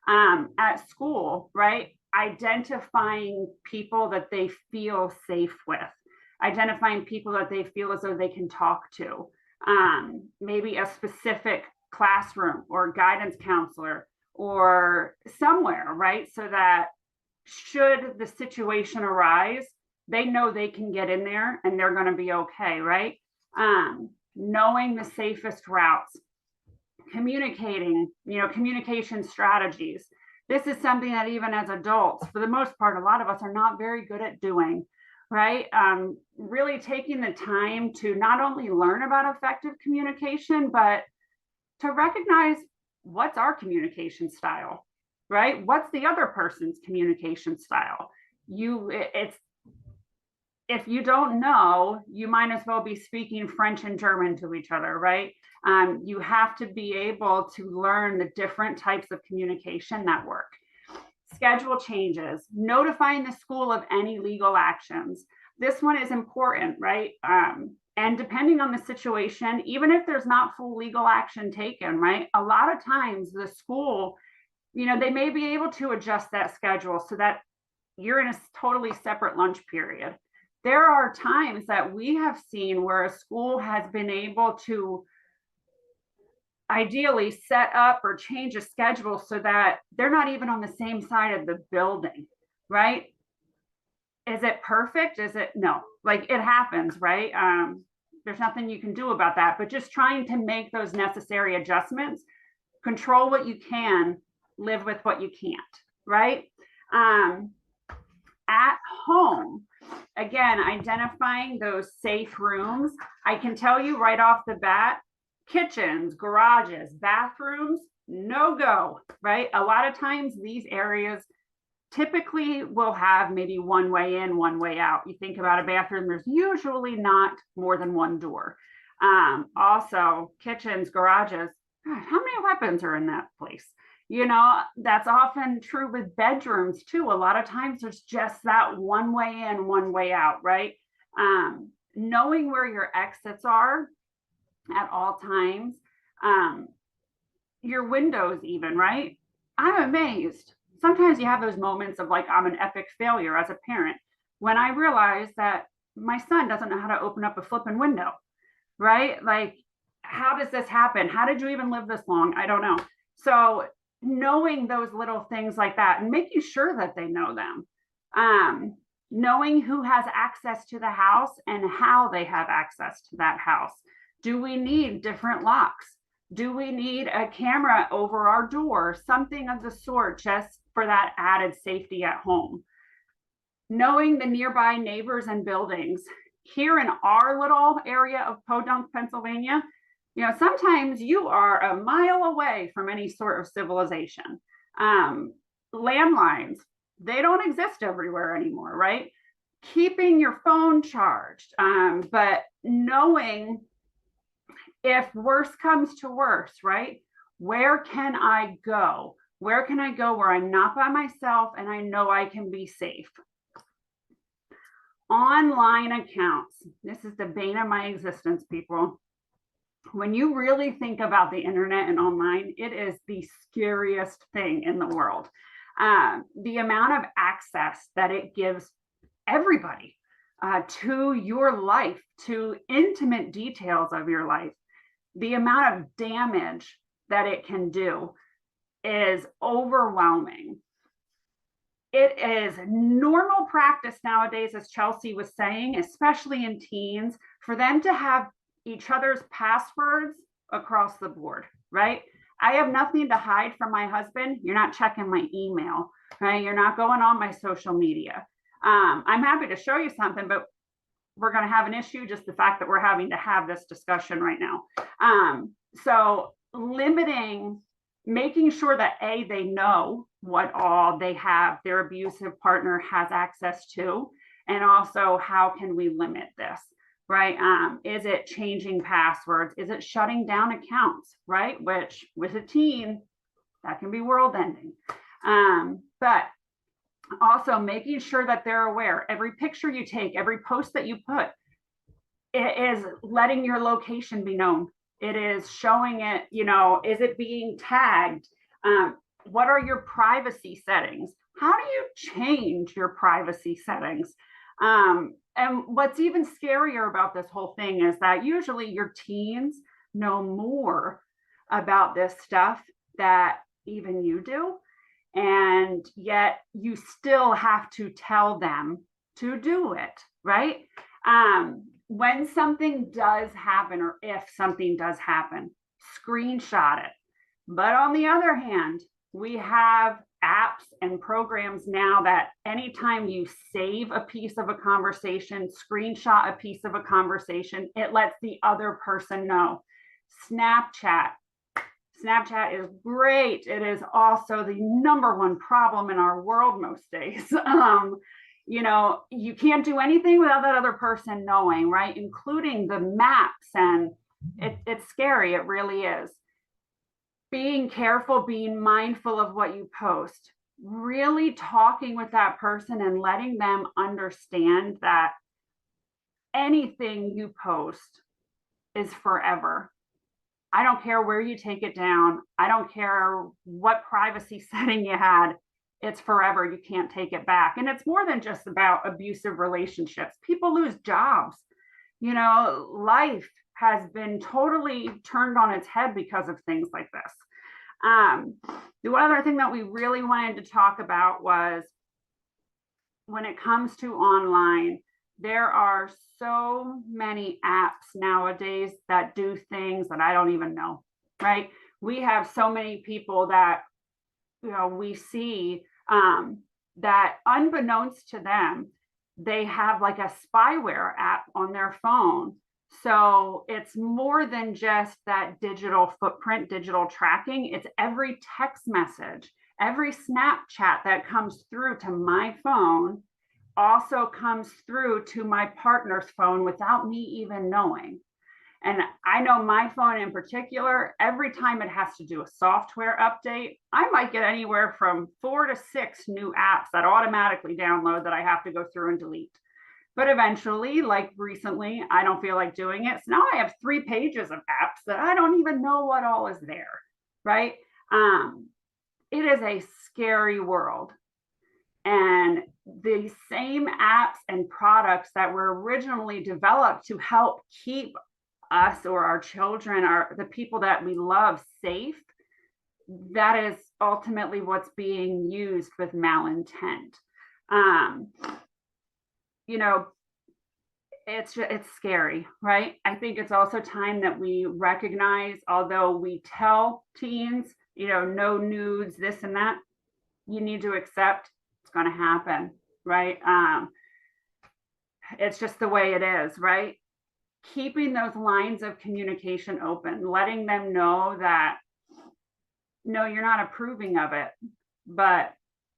Speaker 2: At school, right? Identifying people that they feel safe with, identifying people that they feel as though they can talk to, maybe a specific classroom or guidance counselor or somewhere, right? So that should the situation arise, they know they can get in there and they're going to be okay, right? Knowing the safest routes, communicating, communication strategies. This is something that even as adults, for the most part, a lot of us are not very good at doing, right? Really taking the time to not only learn about effective communication, but to recognize what's our communication style, right? What's the other person's communication style? If you don't know, you might as well be speaking French and German to each other, right? You have to be able to learn the different types of communication that work. Schedule changes, notifying the school of any legal actions. This one is important, right? And depending on the situation, even if there's not full legal action taken, right? A lot of times the school, they may be able to adjust that schedule so that you're in a totally separate lunch period. There are times that we have seen where a school has been able to ideally set up or change a schedule so that they're not even on the same side of the building, right? Is it perfect? No, like it happens, right? There's nothing you can do about that, but just trying to make those necessary adjustments, control what you can, live with what you can't, right? At home, again, identifying those safe rooms. I can tell you right off the bat, kitchens, garages, bathrooms, no go, right? A lot of times these areas typically will have maybe one way in, one way out. You think about a bathroom, there's usually not more than one door. Also, kitchens, garages, how many weapons are in that place? That's often true with bedrooms too. A lot of times there's just that one way in, one way out, right? Knowing where your exits are at all times, your windows even, right? I'm amazed. Sometimes you have those moments of like, I'm an epic failure as a parent when I realize that my son doesn't know how to open up a flipping window, right? Like, how does this happen? How did you even live this long? I don't know. So knowing those little things like that and making sure that they know them, knowing who has access to the house and how they have access to that house. Do we need different locks? Do we need a camera over our door? Something of the sort, just for that added safety at home. Knowing the nearby neighbors and buildings. Here in our little area of Podunk, Pennsylvania, sometimes you are a mile away from any sort of civilization. Landlines, they don't exist everywhere anymore, right? Keeping your phone charged, but knowing if worse comes to worse, right? Where can I go? Where can I go where I'm not by myself and I know I can be safe? Online accounts. This is the bane of my existence, people. When you really think about the internet and online, it is the scariest thing in the world. The amount of access that it gives everybody to your life, to intimate details of your life, the amount of damage that it can do is overwhelming. It is normal practice nowadays, as Chelsea was saying, especially in teens, for them to have each other's passwords across the board, right? I have nothing to hide from my husband. You're not checking my email, right? You're not going on my social media. I'm happy to show you something, but we're going to have an issue, just the fact that we're having to have this discussion right now. So limiting, making sure that they know what all they have, their abusive partner has access to, and also how can we limit this, right? Is it changing passwords? Is it shutting down accounts, right? Which with a teen, that can be world ending. But also making sure that they're aware. Every picture you take, every post that you put, it is letting your location be known. It is showing it, is it being tagged? What are your privacy settings? How do you change your privacy settings? And what's even scarier about this whole thing is that usually your teens know more about this stuff that even you do. And yet you still have to tell them to do it, right? When something does happen, or if something does happen, screenshot it. But on the other hand, we have apps and programs now that anytime you save a piece of a conversation, screenshot a piece of a conversation, it lets the other person know. Snapchat is great. It is also the #1 problem in our world most days. You can't do anything without that other person knowing, right? Including the maps, and it's scary. It really is. Being careful, being mindful of what you post, really talking with that person and letting them understand that anything you post is forever. I don't care where you take it down. I don't care what privacy setting you had. It's forever. You can't take it back. And it's more than just about abusive relationships. People lose jobs. Life has been totally turned on its head because of things like this. The one other thing that we really wanted to talk about was when it comes to online, there are so many apps nowadays that do things that I don't even know, right? We have so many people that, we see that unbeknownst to them, they have like a spyware app on their phone. So it's more than just that digital footprint, digital tracking. It's every text message, every Snapchat that comes through to my phone also comes through to my partner's phone without me even knowing. And I know my phone in particular, every time it has to do a software update, I might get anywhere from 4 to 6 new apps that automatically download that I have to go through and delete. But eventually, like recently, I don't feel like doing it. So now I have 3 pages of apps that I don't even know what all is there, right? It is a scary world. And the same apps and products that were originally developed to help keep us or our children, the people that we love, safe, that is ultimately what's being used with malintent. it's scary, right? I think it's also time that we recognize, although we tell teens, no nudes, this and that, you need to accept it's going to happen, right? It's just the way it is, right? Keeping those lines of communication open, letting them know that no, you're not approving of it, but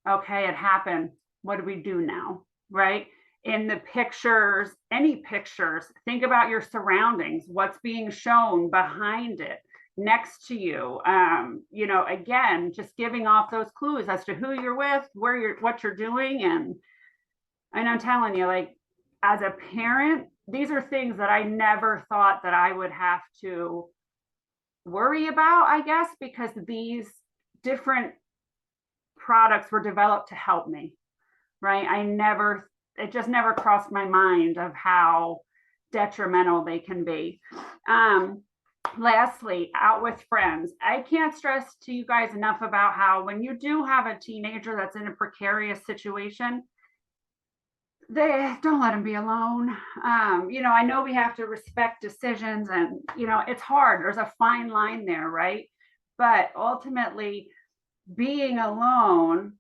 Speaker 2: okay, it happened. What do we do now? Right? In the pictures, any pictures, think about your surroundings, what's being shown behind it, next to you. Again, just giving off those clues as to who you're with, what you're doing. And I'm telling you, like, as a parent, these are things that I never thought that I would have to worry about, I guess, because these different products were developed to help me, right? It just never crossed my mind of how detrimental they can be. Lastly, out with friends. I can't stress to you guys enough about how when you do have a teenager that's in a precarious situation, they don't let them be alone. I know we have to respect decisions, and it's hard. There's a fine line there, right? But ultimately, being alone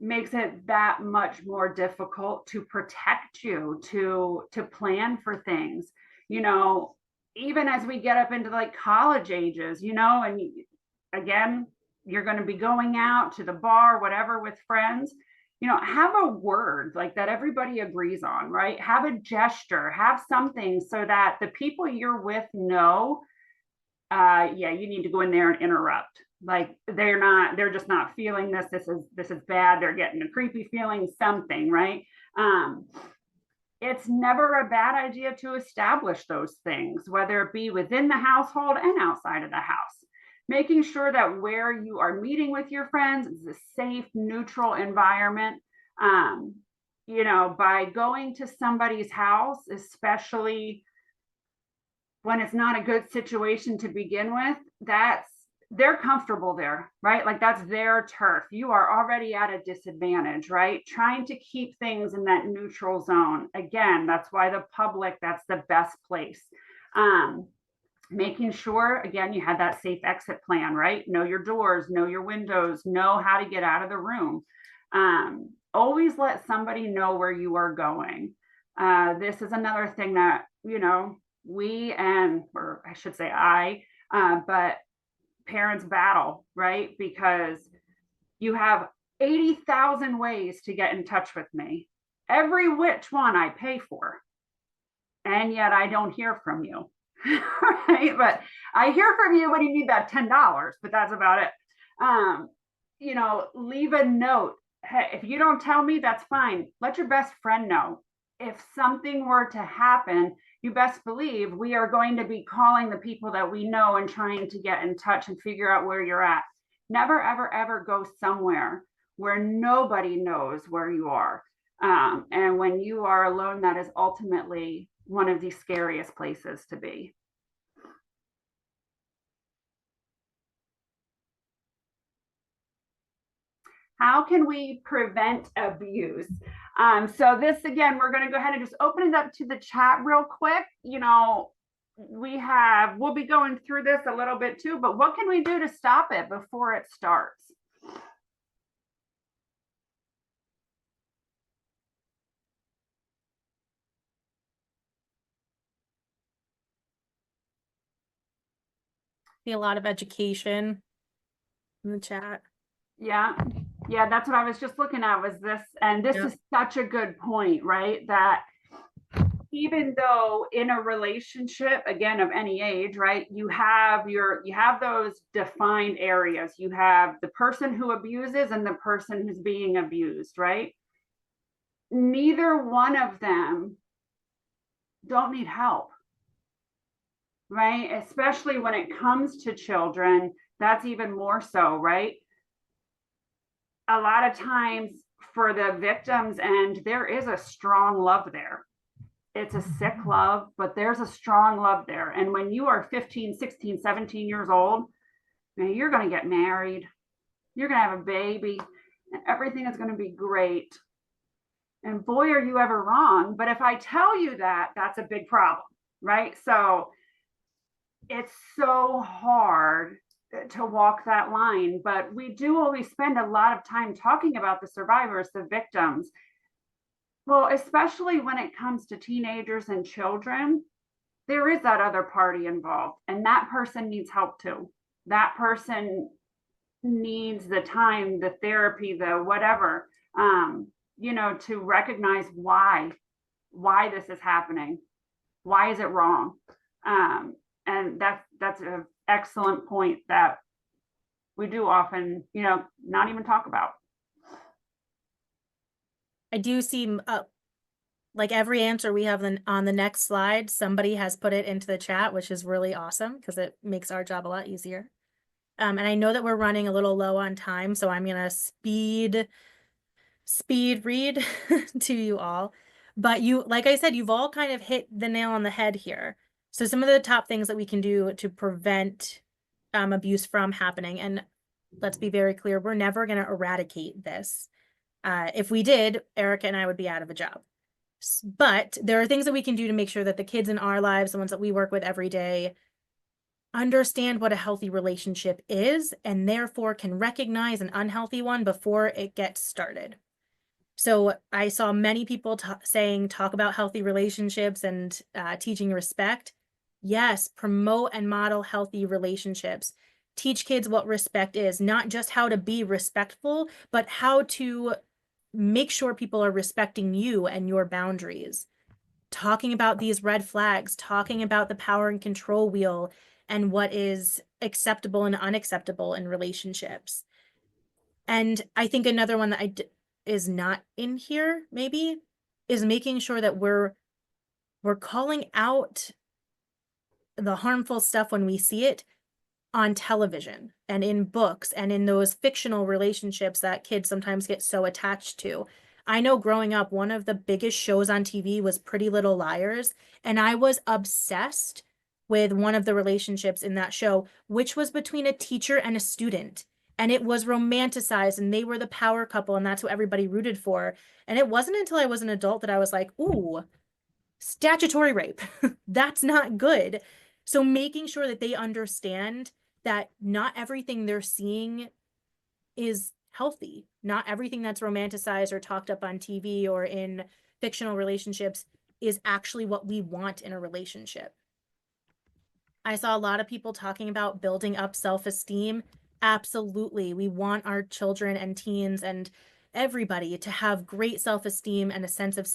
Speaker 2: makes it that much more difficult to protect you, to plan for things. Even as we get up into like college ages, and again, you're going to be going out to the bar, whatever, with friends. Have a word like that everybody agrees on, right? Have a gesture, have something so that the people you're with know, yeah, you need to go in there and interrupt. Like they're just not feeling this. This is bad. They're getting a creepy feeling, something, right? It's never a bad idea to establish those things, whether it be within the household and outside of the house. Making sure that where you are meeting with your friends is a safe, neutral environment. By going to somebody's house, especially when it's not a good situation to begin with, they're comfortable there, right? Like that's their turf. You are already at a disadvantage, right? Trying to keep things in that neutral zone. Again, that's why that's the best place. Making sure, again, you had that safe exit plan, right? Know your doors, know your windows, know how to get out of the room. Always let somebody know where you are going. This is another thing that, but parents battle, right? Because you have 80,000 ways to get in touch with me, every which one I pay for, and yet I don't hear from you. Right? But I hear from you when you need that $10, but that's about it. Leave a note. Hey, if you don't tell me, that's fine. Let your best friend know. If something were to happen, you best believe we are going to be calling the people that we know and trying to get in touch and figure out where you're at. Never, ever, ever go somewhere where nobody knows where you are. And when you are alone, that is ultimately one of the scariest places to be. How can we prevent abuse? So this, again, we're going to go ahead and just open it up to the chat real quick. We'll be going through this a little bit too, but what can we do to stop it before it starts?
Speaker 3: See a lot of education in the chat.
Speaker 2: Yeah, that's what I was just looking at, was this, and this is such a good point, right? That even though in a relationship, again, of any age, right, you have those defined areas. You have the person who abuses and the person who's being abused, right? Neither one of them don't need help, right? Especially when it comes to children, that's even more so, right? A lot of times for the victims, and there is a strong love there. It's a sick love, but there's a strong love there. And when you are 15, 16, 17 years old, you're going to get married, you're going to have a baby, and everything is going to be great. And boy, are you ever wrong. But if I tell you that, that's a big problem, right? So it's so hard to walk that line, but we do always spend a lot of time talking about the survivors, the victims. Well, especially when it comes to teenagers and children, there is that other party involved, and that person needs help too. That person needs the time, the therapy, the whatever, to recognize why this is happening. Why is it wrong? And that's an excellent point that we do often, not even talk about.
Speaker 3: I do see like every answer we have on the next slide, somebody has put it into the chat, which is really awesome because it makes our job a lot easier. And I know that we're running a little low on time, so I'm gonna speed read to you all. But like I said, you've all kind of hit the nail on the head here. So some of the top things that we can do to prevent abuse from happening, and let's be very clear, we're never going to eradicate this. If we did, Erica and I would be out of a job. But there are things that we can do to make sure that the kids in our lives, the ones that we work with every day, understand what a healthy relationship is and therefore can recognize an unhealthy one before it gets started. So I saw many people saying talk about healthy relationships and teaching respect. Yes, promote and model healthy relationships. Teach kids what respect is, not just how to be respectful, but how to make sure people are respecting you and your boundaries. Talking about these red flags, talking about the power and control wheel and what is acceptable and unacceptable in relationships. And I think another one that is not in here maybe is making sure that we're calling out the harmful stuff when we see it on television and in books and in those fictional relationships that kids sometimes get so attached to. I know growing up, one of the biggest shows on TV was Pretty Little Liars, and I was obsessed with one of the relationships in that show, which was between a teacher and a student. And it was romanticized, and they were the power couple, and that's what everybody rooted for. And it wasn't until I was an adult that I was like, ooh, statutory rape. That's not good. So making sure that they understand that not everything they're seeing is healthy. Not everything that's romanticized or talked up on TV or in fictional relationships is actually what we want in a relationship. I saw a lot of people talking about building up self-esteem. Absolutely. We want our children and teens and everybody to have great self-esteem and a sense of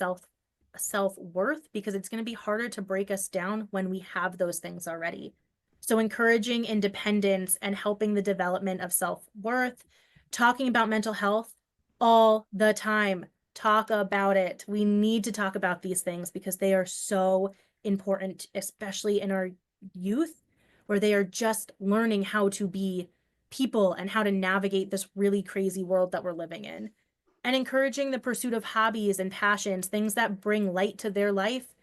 Speaker 3: self-worth, because it's going to be harder to break us down when we have those things already. So encouraging independence and helping the development of self-worth, talking about mental health all the time. Talk about it. We need to talk about these things because they are so important, especially in our youth, where they are just learning how to be people and how to navigate this really crazy world that we're living in. And encouraging the pursuit of hobbies and passions, things that bring light to their life.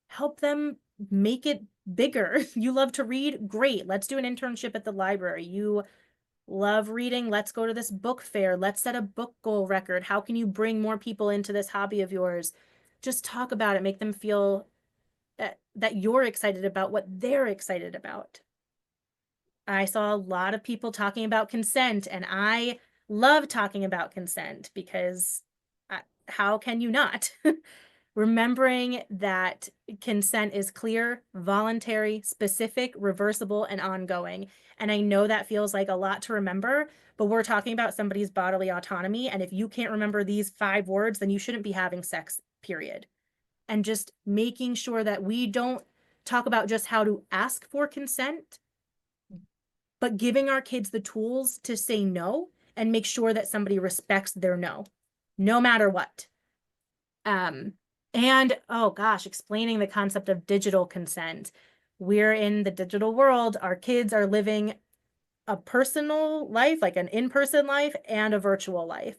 Speaker 3: Help them make it bigger. You love to read? Great. Let's do an internship at the library. You love reading? Let's go to this book fair. Let's set a book goal record. How can you bring more people into this hobby of yours? Just talk about it. Make them feel that you're excited about what they're excited about. I saw a lot of people talking about consent, and I love talking about consent because how can you not? Remembering that consent is clear, voluntary, specific, reversible, and ongoing. And I know that feels like a lot to remember, but we're talking about somebody's bodily autonomy. And if you can't remember these 5 words, then you shouldn't be having sex, period. And just making sure that we don't talk about just how to ask for consent, but giving our kids the tools to say no and make sure that somebody respects their no matter what. And oh gosh, explaining the concept of digital consent. We're in the digital world. Our kids are living a personal life, like an in-person life, and a virtual life.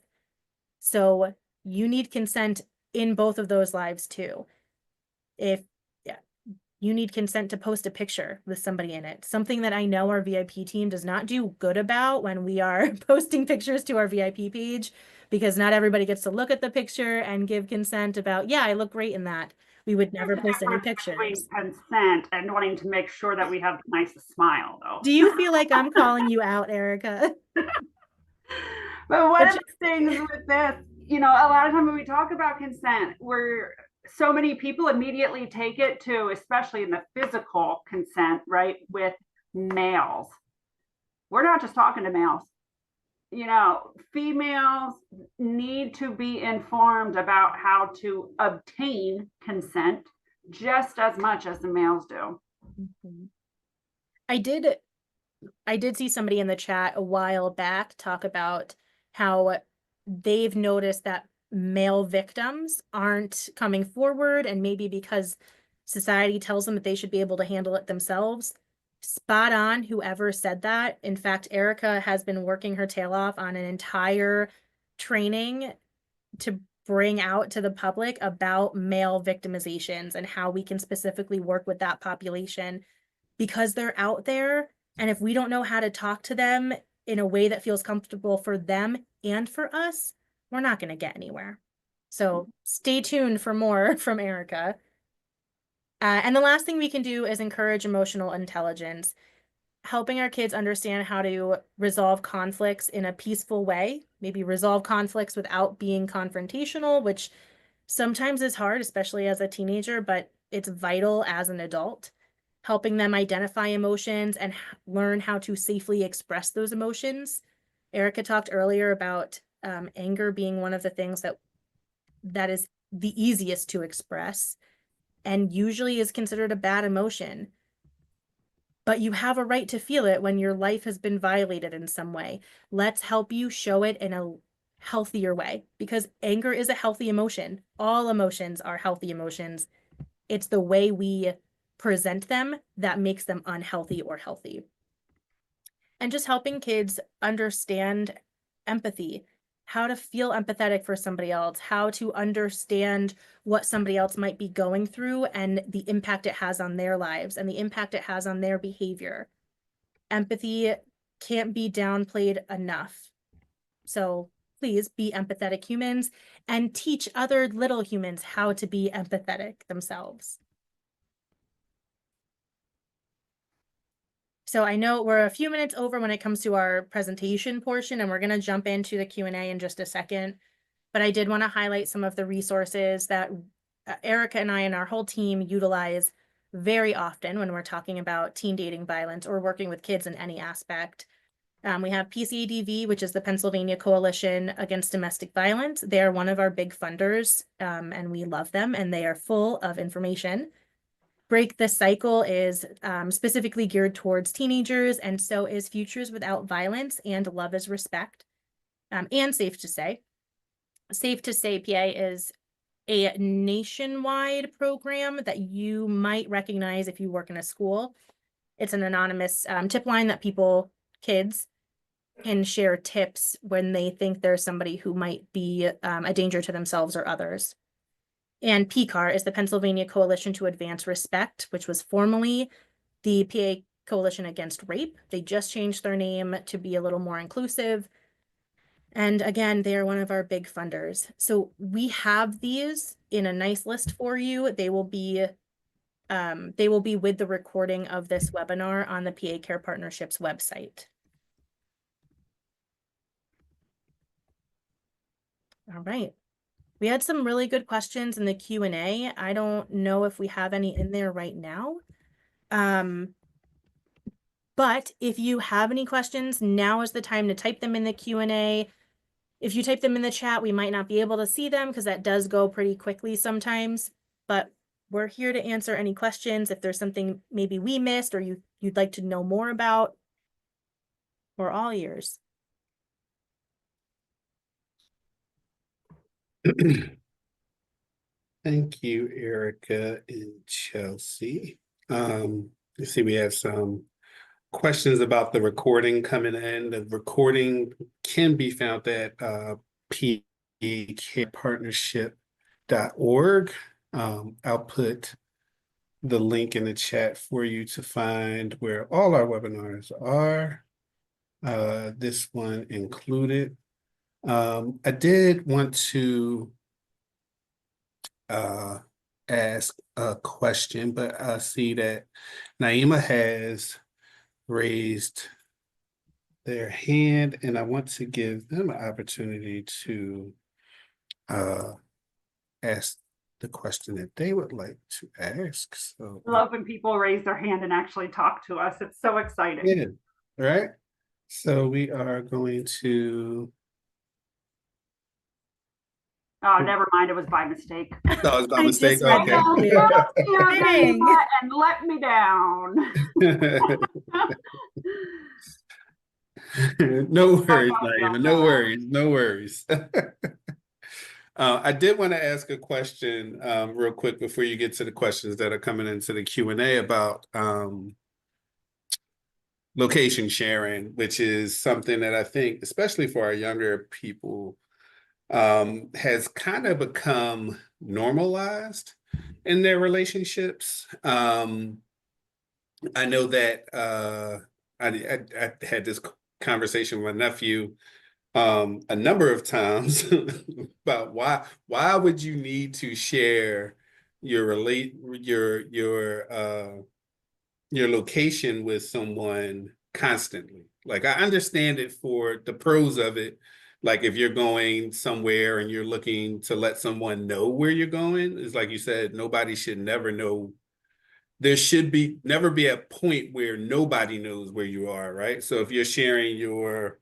Speaker 3: So you need consent in both of those lives too. you need consent to post a picture with somebody in it. Something that I know our VIP team does not do good about when we are posting pictures to our VIP page, because not everybody gets to look at the picture and give consent about, yeah, I look great in that. We would never
Speaker 2: There's a
Speaker 3: post any
Speaker 2: difference between
Speaker 3: pictures.
Speaker 2: consent and wanting to make sure that we have the nicest smile, though.
Speaker 3: Do you feel like I'm calling you out, Erica?
Speaker 2: But one
Speaker 3: But
Speaker 2: of the things with this, you know, a lot of time when we talk about consent, we're so many people immediately take it to, especially in the physical consent, right, with males. We're not just talking to males. You know, females need to be informed about how to obtain consent just as much as the males do.
Speaker 3: I did see somebody in the chat a while back talk about how they've noticed that male victims aren't coming forward, and maybe because society tells them that they should be able to handle it themselves. Spot on, whoever said that. In fact, Erica has been working her tail off on an entire training to bring out to the public about male victimizations and how we can specifically work with that population, because they're out there. And if we don't know how to talk to them in a way that feels comfortable for them and for us, we're not going to get anywhere. So stay tuned for more from Erica. And the last thing we can do is encourage emotional intelligence, helping our kids understand how to resolve conflicts in a peaceful way, maybe resolve conflicts without being confrontational, which sometimes is hard, especially as a teenager, but it's vital as an adult. Helping them identify emotions and learn how to safely express those emotions. Erica talked earlier about anger being one of the things that is the easiest to express and usually is considered a bad emotion. But you have a right to feel it when your life has been violated in some way. Let's help you show it in a healthier way, because anger is a healthy emotion. All emotions are healthy emotions. It's the way we present them that makes them unhealthy or healthy. And just helping kids understand empathy, how to feel empathetic for somebody else, how to understand what somebody else might be going through and the impact it has on their lives and the impact it has on their behavior. Empathy can't be downplayed enough. So please be empathetic humans and teach other little humans how to be empathetic themselves. So I know we're a few minutes over when it comes to our presentation portion, and we're going to jump into the Q&A in just a second. But I did want to highlight some of the resources that Erica and I and our whole team utilize very often when we're talking about teen dating violence or working with kids in any aspect. We have PCADV, which is the Pennsylvania Coalition Against Domestic Violence. They're one of our big funders, and we love them, and they are full of information. Break the Cycle is specifically geared towards teenagers, and so is Futures Without Violence and Love is Respect. And Safe to Say. Safe to Say PA is a nationwide program that you might recognize if you work in a school. It's an anonymous tip line that kids can share tips when they think there's somebody who might be a danger to themselves or others. And PCAR is the Pennsylvania Coalition to Advance Respect, which was formerly the PA Coalition Against Rape. They just changed their name to be a little more inclusive. And again, they are one of our big funders. So we have these in a nice list for you. They will be with the recording of this webinar on the PA Care Partnerships website. All right. We had some really good questions in the Q&A. I don't know if we have any in there right now. But if you have any questions, now is the time to type them in the Q&A. If you type them in the chat, we might not be able to see them because that does go pretty quickly sometimes. But we're here to answer any questions. If there's something maybe we missed or you'd like to know more about, we're all ears.
Speaker 1: Thank you, Erica and Chelsea. Let's see, we have some questions about the recording coming in. The recording can be found at pacarepartnership.org. I'll put the link in the chat for you to find where all our webinars are, this one included. I did want to ask a question, but I see that Naima has raised their hand, and I want to give them an opportunity to ask the question that they would like to ask. So
Speaker 2: Love when people raise their hand and actually talk to us. It's so exciting.
Speaker 1: yeah, right. So we are going to.
Speaker 2: Oh, never mind. It was by mistake.
Speaker 1: No, it's by
Speaker 3: I
Speaker 1: mistake.
Speaker 3: just read
Speaker 1: Okay.
Speaker 3: that too.
Speaker 2: Yeah,
Speaker 3: Dang.
Speaker 2: and let me down.
Speaker 1: No worries,
Speaker 2: I feel
Speaker 1: Naima. No
Speaker 2: bad.
Speaker 1: worries. No worries. I did want to ask a question real quick before you get to the questions that are coming into the Q&A about location sharing, which is something that I think, especially for our younger people, has kind of become normalized in their relationships. I know that I had this conversation with my nephew a number of times about why would you need to share your your location with someone constantly. Like I understand it for the pros of it. Like if you're going somewhere and you're looking to let someone know where you're going, it's like you said, nobody should never know. There should be never be a point where nobody knows where you are, right? So if you're sharing your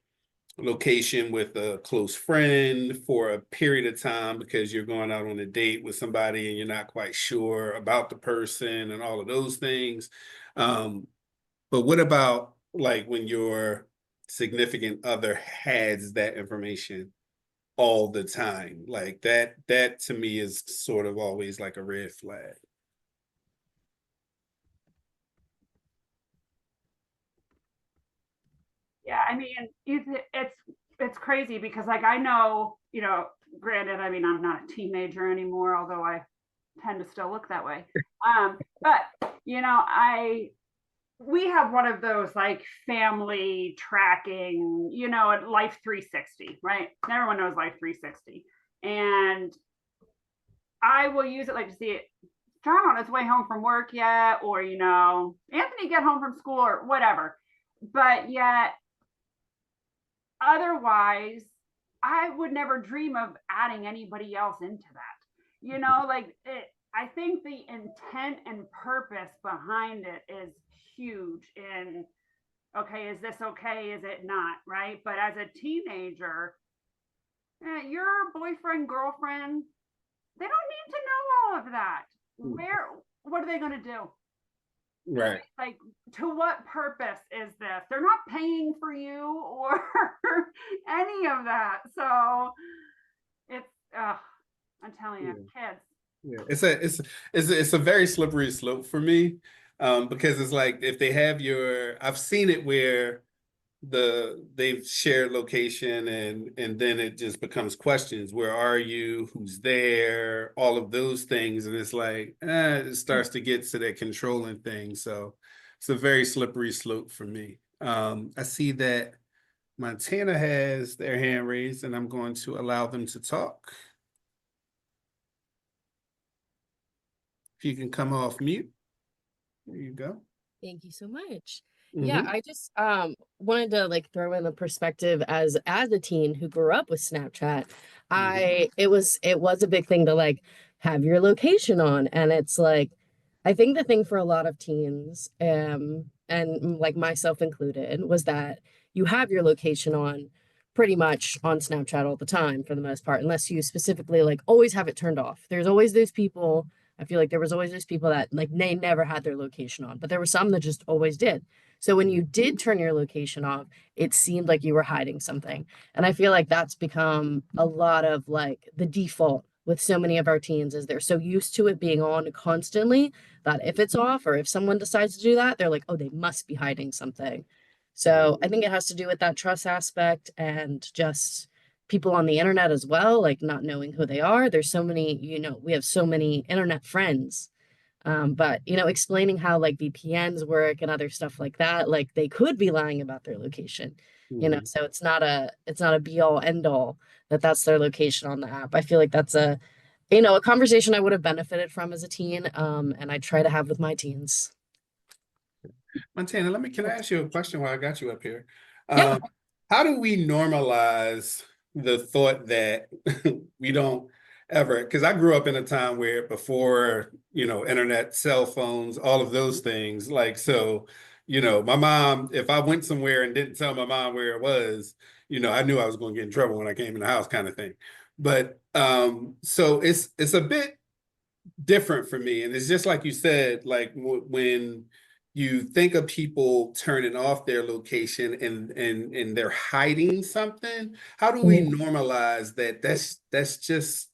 Speaker 1: location with a close friend for a period of time because you're going out on a date with somebody and you're not quite sure about the person and all of those things. But what about like when your significant other has that information all the time? Like that to me is sort of always like a red flag.
Speaker 2: Yeah, I mean, it's crazy because like I know, granted, I mean, I'm not a teenager anymore, although I tend to still look that way. But we have one of those like family tracking, Life 360, right? Everyone knows Life 360. And I will use it like to see it. John on his way home from work yet, or Anthony get home from school or whatever. But yet otherwise, I would never dream of adding anybody else into that. I think the intent and purpose behind it is huge in, okay, is this okay? Is it not? Right. But as a teenager, your boyfriend, girlfriend, they don't need to know all of that. What are they going to do?
Speaker 1: Right.
Speaker 2: Like, to what purpose is this? They're not paying for you or any of that. So it's, I'm telling you, kids.
Speaker 1: Yeah, it's a very slippery slope for me, because it's like if they have I've seen it where they've shared location and then it just becomes questions. Where are you? Who's there? All of those things, and it's like it starts to get to that controlling thing. So it's a very slippery slope for me. I see that Montana has their hand raised, and I'm going to allow them to talk. If you can come off mute. There you go.
Speaker 6: Thank you so much.
Speaker 1: Mm-hmm.
Speaker 6: Yeah, I just wanted to like throw in the perspective as a teen who grew up with Snapchat. It was a big thing to like have your location on, and it's like I think the thing for a lot of teens and like myself included was that you have your location on pretty much on Snapchat all the time for the most part, unless you specifically like always have it turned off. There's always those people. I feel like there was always those people that like they never had their location on, but there were some that just always did. So when you did turn your location off, it seemed like you were hiding something. And I feel like that's become a lot of like the default with so many of our teens is they're so used to it being on constantly that if it's off or if someone decides to do that, they're like, oh, they must be hiding something. So I think it has to do with that trust aspect and just people on the internet as well, like not knowing who they are. There's so many, we have so many internet friends. But you know, explaining how like VPNs work and other stuff like that, like they could be lying about their location, you know,
Speaker 1: Mhm.
Speaker 6: so it's not a be all end all that that's their location on the app. I feel like that's a, you know, a conversation I would have benefited from as a teen, and I try to have with my teens.
Speaker 1: Montana, can I ask you a question while I got you up here?
Speaker 6: Yeah.
Speaker 1: Um, how do we normalize the thought that we don't ever, because I grew up in a time where before, internet, cell phones, all of those things, like, so, my mom, if I went somewhere and didn't tell my mom where it was, I knew I was going to get in trouble when I came in the house kind of thing. But so it's a bit different for me. And it's just like you said, like when you think of people turning off their location and they're hiding something, how do we normalize that that's just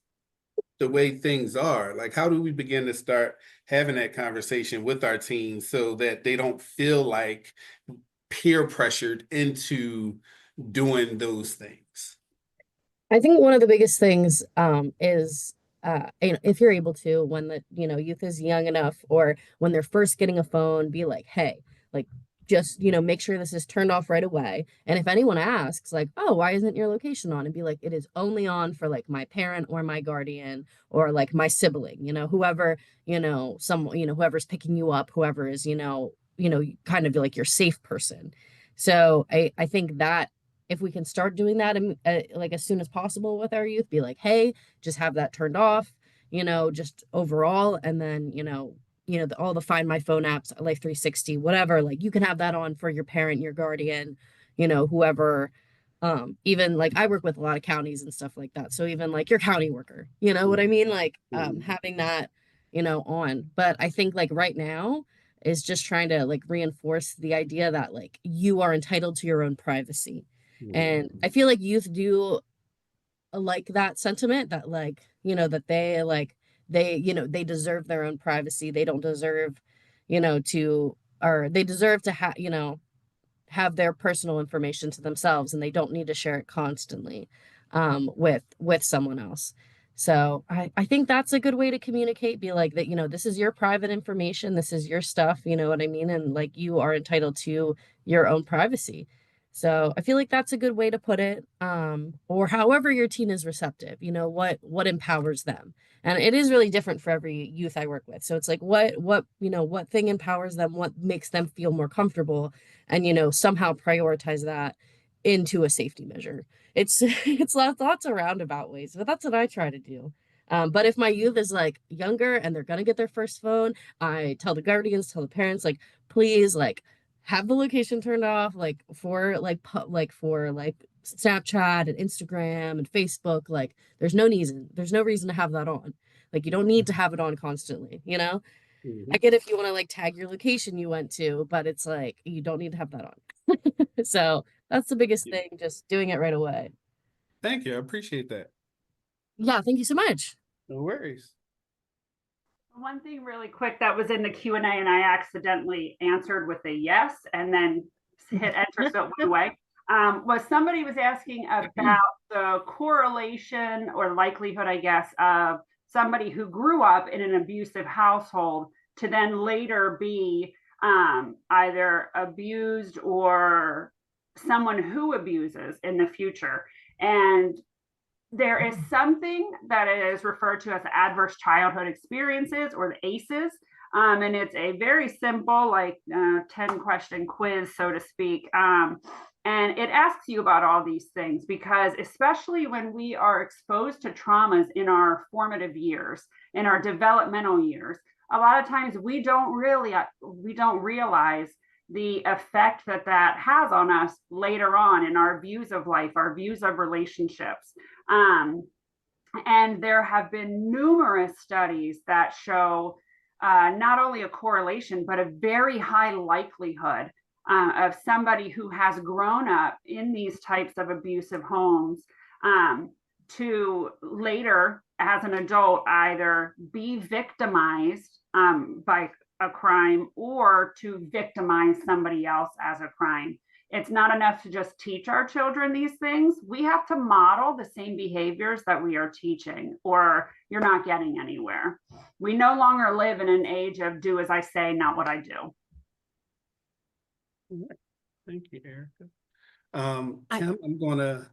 Speaker 1: the way things are? Like, how do we begin to start having that conversation with our teens so that they don't feel like peer pressured into doing those things?
Speaker 6: I think one of the biggest things is you know, if you're able to, when the, you know, youth is young enough or when they're first getting a phone, be like, hey, like just, you know, make sure this is turned off right away. And if anyone asks like, oh, why isn't your location on? And be like, it is only on for like my parent or my guardian or like my sibling, you know, whoever, you know, someone, you know, whoever's picking you up, whoever is, you know, kind of like your safe person. So I think that if we can start doing that like as soon as possible with our youth, be like, hey, just have that turned off, you know, just overall. And then, all the Find My Phone apps, Life 360, whatever, like you can have that on for your parent, your guardian, you know, whoever. Even like I work with a lot of counties and stuff like that. So even like your county worker, you know what I mean? Like having that, on. But I think like right now is just trying to like reinforce the idea that like you are entitled to your own privacy. And I feel like youth do like that sentiment that like, that they like they deserve their own privacy. They don't deserve, or they deserve to have their personal information to themselves and they don't need to share it constantly with someone else. So I think that's a good way to communicate, be like that, this is your private information, this is your stuff, you know what I mean? And like you are entitled to your own privacy. So I feel like that's a good way to put it. Or however your teen is receptive, what empowers them. And it is really different for every youth I work with. So it's like what thing empowers them, what makes them feel more comfortable, and somehow prioritize that into a safety measure. It's it's lots of roundabout ways, but that's what I try to do. But if my youth is like younger and they're gonna get their first phone, I tell the guardians, tell the parents, like, please, like, have the location turned off, like for like Snapchat and Instagram and Facebook. Like, there's no reason to have that on. Like, you don't need to have it on constantly, you know? I get if you want to like tag your location you went to, but it's like you don't need to have that on. So that's the biggest
Speaker 1: Yeah.
Speaker 6: thing, just doing it right away.
Speaker 1: Thank you. I appreciate that.
Speaker 6: Yeah, thank you so much.
Speaker 1: No worries.
Speaker 2: One thing really quick that was in the Q&A and I accidentally answered with a yes and then hit enter so it went away. Was somebody was asking about the correlation or likelihood, I guess, of somebody who grew up in an abusive household to then later be either abused or someone who abuses in the future. And there is something that is referred to as adverse childhood experiences, or the ACEs. And it's a very simple, like 10-question quiz, so to speak. And it asks you about all these things because, especially when we are exposed to traumas in our formative years, in our developmental years, a lot of times we don't realize the effect that has on us later on in our views of life, our views of relationships. And there have been numerous studies that show not only a correlation, but a very high likelihood of somebody who has grown up in these types of abusive homes to later, as an adult, either be victimized by a crime or to victimize somebody else as a crime. It's not enough to just teach our children these things. We have to model the same behaviors that we are teaching, or you're not getting anywhere. We no longer live in an age of do as I say, not what I do.
Speaker 1: Thank you, Erica. Kim, I'm gonna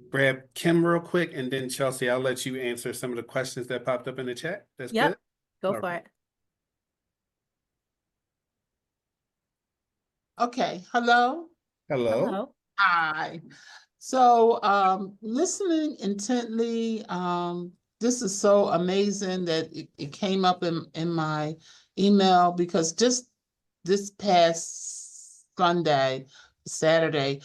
Speaker 1: grab Kim real quick, and then Chelsea, I'll let you answer some of the questions that popped up in the chat. That's
Speaker 3: Yep.
Speaker 1: good?
Speaker 3: Go
Speaker 1: All
Speaker 3: for
Speaker 1: right.
Speaker 3: it.
Speaker 7: Okay, hello.
Speaker 1: Hello.
Speaker 3: Hello.
Speaker 7: Hi. So, listening intently, this is so amazing that it came up in my email, because just this past Saturday,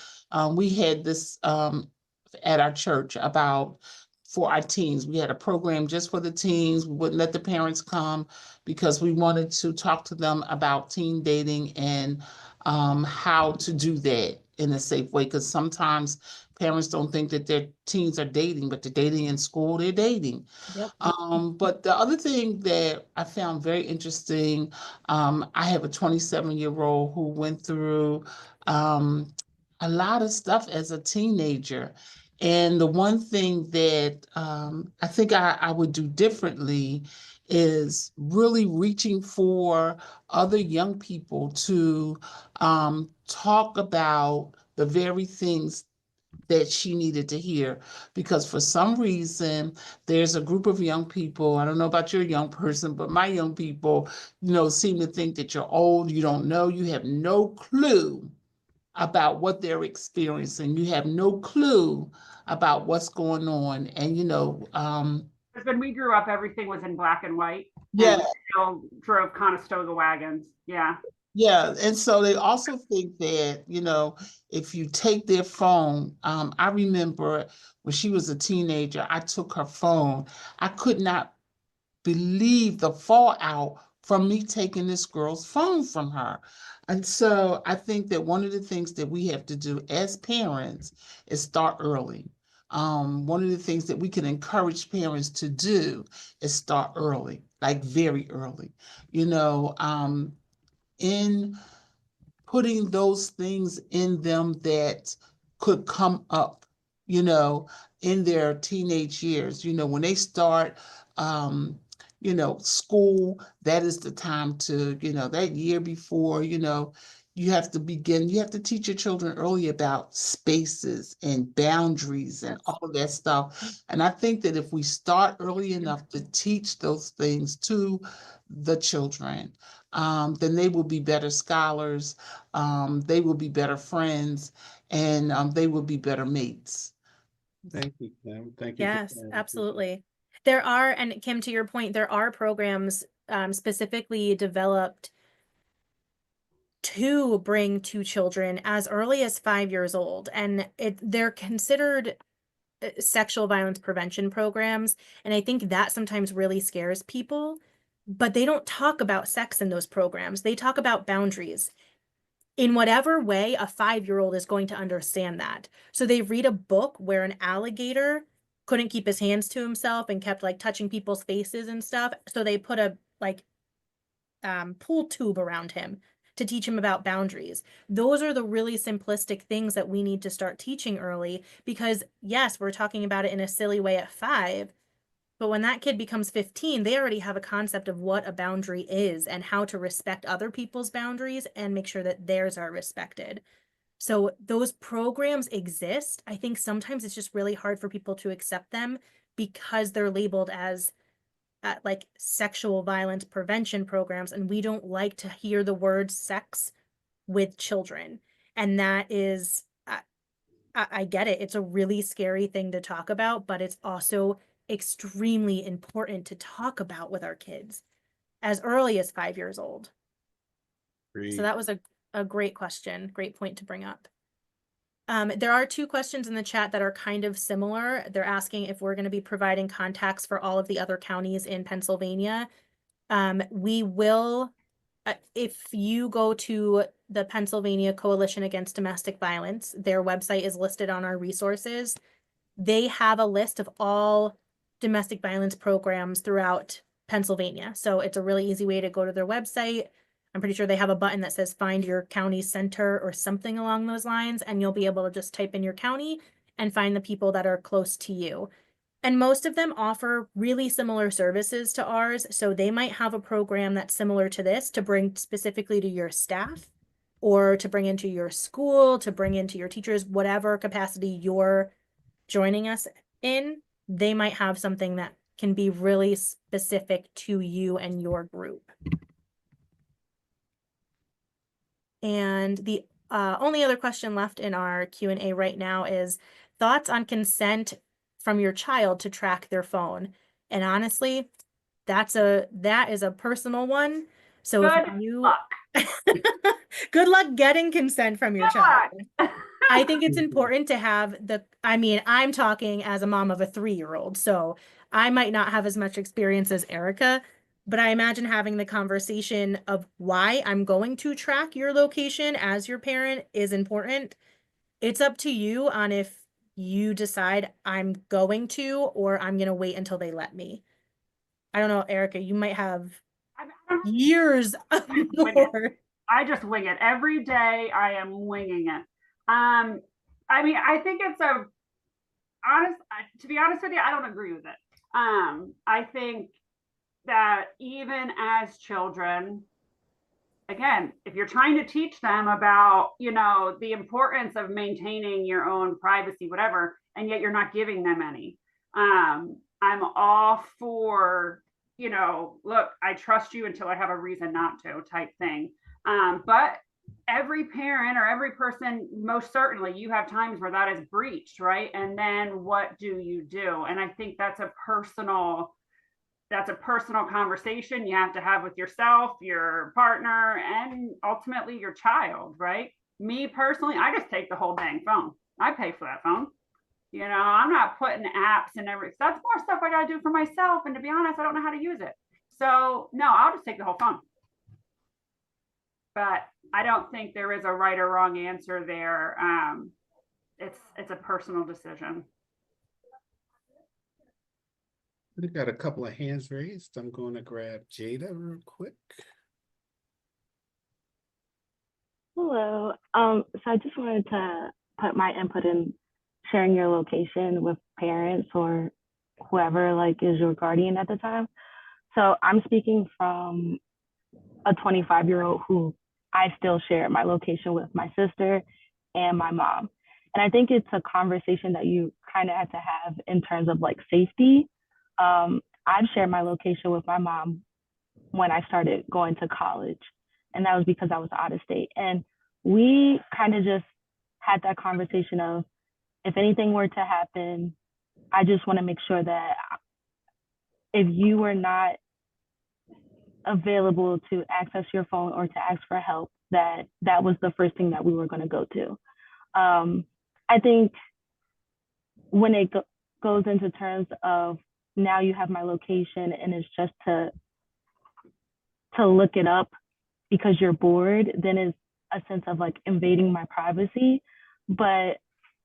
Speaker 7: we had this at our church about for our teens. We had a program just for the teens. We wouldn't let the parents come because we wanted to talk to them about teen dating and how to do that in a safe way. Because sometimes parents don't think that their teens are dating, but they're dating in school, they're dating.
Speaker 3: Yep.
Speaker 7: But the other thing that I found very interesting, I have a 27-year-old who went through a lot of stuff as a teenager. And the one thing that I think I would do differently is really reaching for other young people to talk about the very things that she needed to hear. Because for some reason, there's a group of young people, I don't know about your young person, but my young people, seem to think that you're old, you don't know, you have no clue about what they're experiencing. You have no clue about what's going on. And,
Speaker 2: Because when we grew up, everything was in black and white.
Speaker 7: yeah,
Speaker 2: And we still drove Conestoga wagons. Yeah.
Speaker 7: yeah. And so they also think that, if you take their phone, I remember when she was a teenager, I took her phone. I could not believe the fallout from me taking this girl's phone from her. And so I think that one of the things that we have to do as parents is start early. One of the things that we can encourage parents to do is start early, like very early, in putting those things in them that could come up, in their teenage years. When they start, school, that is the time to, that year before, you have to teach your children early about spaces and boundaries and all of that stuff. And I think that if we start early enough to teach those things to the children, then they will be better scholars, they will be better friends, and they will be better mates.
Speaker 1: Thank you, Kim. Thank you.
Speaker 3: Yes, absolutely. There are, and Kim, to your point, there are programs specifically developed to bring to children as early as 5 years old, and they're considered sexual violence prevention programs. And I think that sometimes really scares people, but they don't talk about sex in those programs. They talk about boundaries. In whatever way, a 5-year-old is going to understand that. So they read a book where an alligator couldn't keep his hands to himself and kept like touching people's faces and stuff. So they put a pool tube around him to teach him about boundaries. Those are the really simplistic things that we need to start teaching early, because yes, we're talking about it in a silly way at 5, but when that kid becomes 15, they already have a concept of what a boundary is and how to respect other people's boundaries and make sure that theirs are respected. So those programs exist. I think sometimes it's just really hard for people to accept them because they're labeled as like sexual violence prevention programs, and we don't like to hear the word sex with children. And that is, I get it. It's a really scary thing to talk about, but it's also extremely important to talk about with our kids as early as 5 years old. So that was a great question, great point to bring up. There are 2 questions in the chat that are kind of similar. They're asking if we're going to be providing contacts for all of the other counties in Pennsylvania. We will, if you go to the Pennsylvania Coalition Against Domestic Violence, their website is listed on our resources. They have a list of all domestic violence programs throughout Pennsylvania. So it's a really easy way to go to their website. I'm pretty sure they have a button that says find your county center or something along those lines, and you'll be able to just type in your county and find the people that are close to you. And most of them offer really similar services to ours. So they might have a program that's similar to this to bring specifically to your staff or to bring into your school, to bring into your teachers, whatever capacity you're joining us in. They might have something that can be really specific to you and your group. And the only other question left in our Q&A right now is thoughts on consent from your child to track their phone. And honestly, that is a personal one. So if
Speaker 2: Good
Speaker 3: you
Speaker 2: luck.
Speaker 3: good luck getting consent from your
Speaker 2: Good
Speaker 3: child.
Speaker 2: luck.
Speaker 3: I think it's important to have I'm talking as a mom of a 3-year-old, so I might not have as much experience as Erica, but I imagine having the conversation of why I'm going to track your location as your parent is important. It's up to you on if you decide I'm going to or I'm going to wait until they let me. I don't know, Erica, you might have
Speaker 2: I don't know.
Speaker 3: years
Speaker 2: Wing it.
Speaker 3: more.
Speaker 2: I just wing it every day. I am winging it. I mean, I think it's to be honest with you, I don't agree with it. I think that even as children, again, if you're trying to teach them about, the importance of maintaining your own privacy, whatever, and yet you're not giving them any, I'm all for, look, I trust you until I have a reason not to type thing. But every parent or every person, most certainly you have times where that is breached, right? And then what do you do? And I think that's a personal conversation you have to have with yourself, your partner, and ultimately your child, right? Me personally, I just take the whole dang phone. I pay for that phone. I'm not putting apps and everything. That's more stuff I got to do for myself. And to be honest, I don't know how to use it. So no, I'll just take the whole phone. But I don't think there is a right or wrong answer there. It's a personal decision.
Speaker 1: We got a couple of hands raised. I'm going to grab Jada real quick.
Speaker 8: Hello. So I just wanted to put my input in sharing your location with parents or whoever is your guardian at the time. So I'm speaking from a 25-year-old who I still share my location with my sister and my mom. And I think it's a conversation that you kind of have to have in terms of safety. I've shared my location with my mom when I started going to college, and that was because I was out of state. And we kind of just had that conversation of, if anything were to happen, I just want to make sure that if you were not available to access your phone or to ask for help, that was the first thing that we were going to go to. I think when it goes into terms of now you have my location and it's just to look it up because you're bored, then it's a sense of invading my privacy. But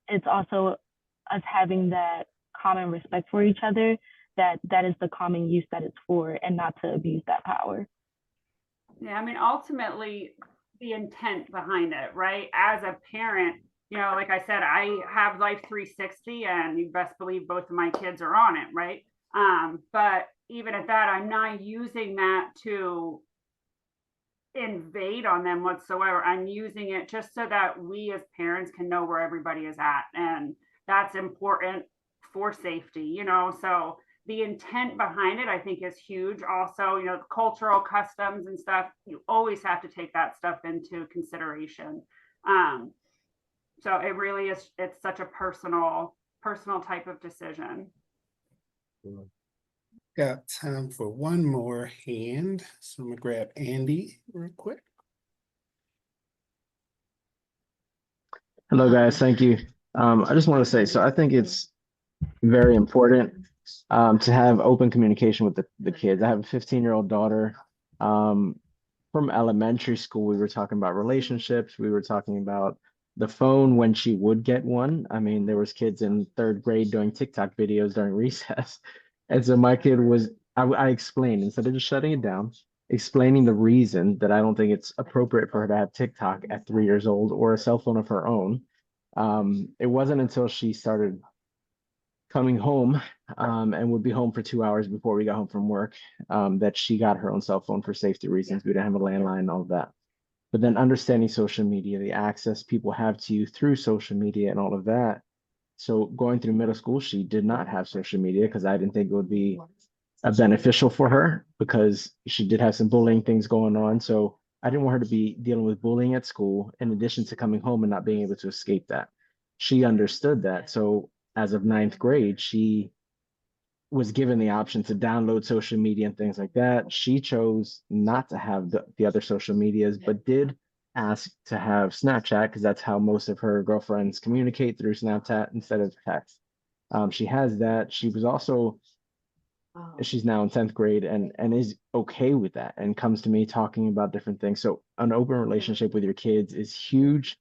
Speaker 8: it's also us having that common respect for each other, that is the common use that it's for, and not to abuse that power.
Speaker 2: Yeah, I mean, ultimately, the intent behind it, right? As a parent, like I said, I have Life 360, and you best believe both of my kids are on it, right? But even at that, I'm not using that to invade on them whatsoever. I'm using it just so that we as parents can know where everybody is at, and that's important for safety, so the intent behind it, I think, is huge. Also, cultural customs and stuff, you always have to take that stuff into consideration. So it really is, it's such a personal type of decision.
Speaker 1: Got time for one more hand. So I'm gonna grab Andy real quick.
Speaker 9: Hello, guys. Thank you. I just want to say, so I think it's very important to have open communication with the kids. I have a 15-year-old daughter. From elementary school, we were talking about relationships. We were talking about the phone when she would get one. I mean, there was kids in 3rd grade doing TikTok videos during recess. And so my kid was, I explained, instead of just shutting it down, explaining the reason that I don't think it's appropriate for her to have TikTok at 3 years old or a cell phone of her own. It wasn't until she started coming home and would be home for 2 hours before we got home from work that she got her own cell phone for safety reasons. We didn't have a landline and all of that. But then understanding social media, the access people have to you through social media and all of that. So going through middle school, she did not have social media because I didn't think it would be beneficial for her because she did have some bullying things going on. So I didn't want her to be dealing with bullying at school in addition to coming home and not being able to escape that. She understood that. So as of ninth grade, she was given the option to download social media and things like that. She chose not to have the other social medias, but did ask to have Snapchat because that's how most of her girlfriends communicate, through Snapchat instead of text. She has that. She was also, she's now in 10th grade and is okay with that and comes to me talking about different things. So an open relationship with your kids is huge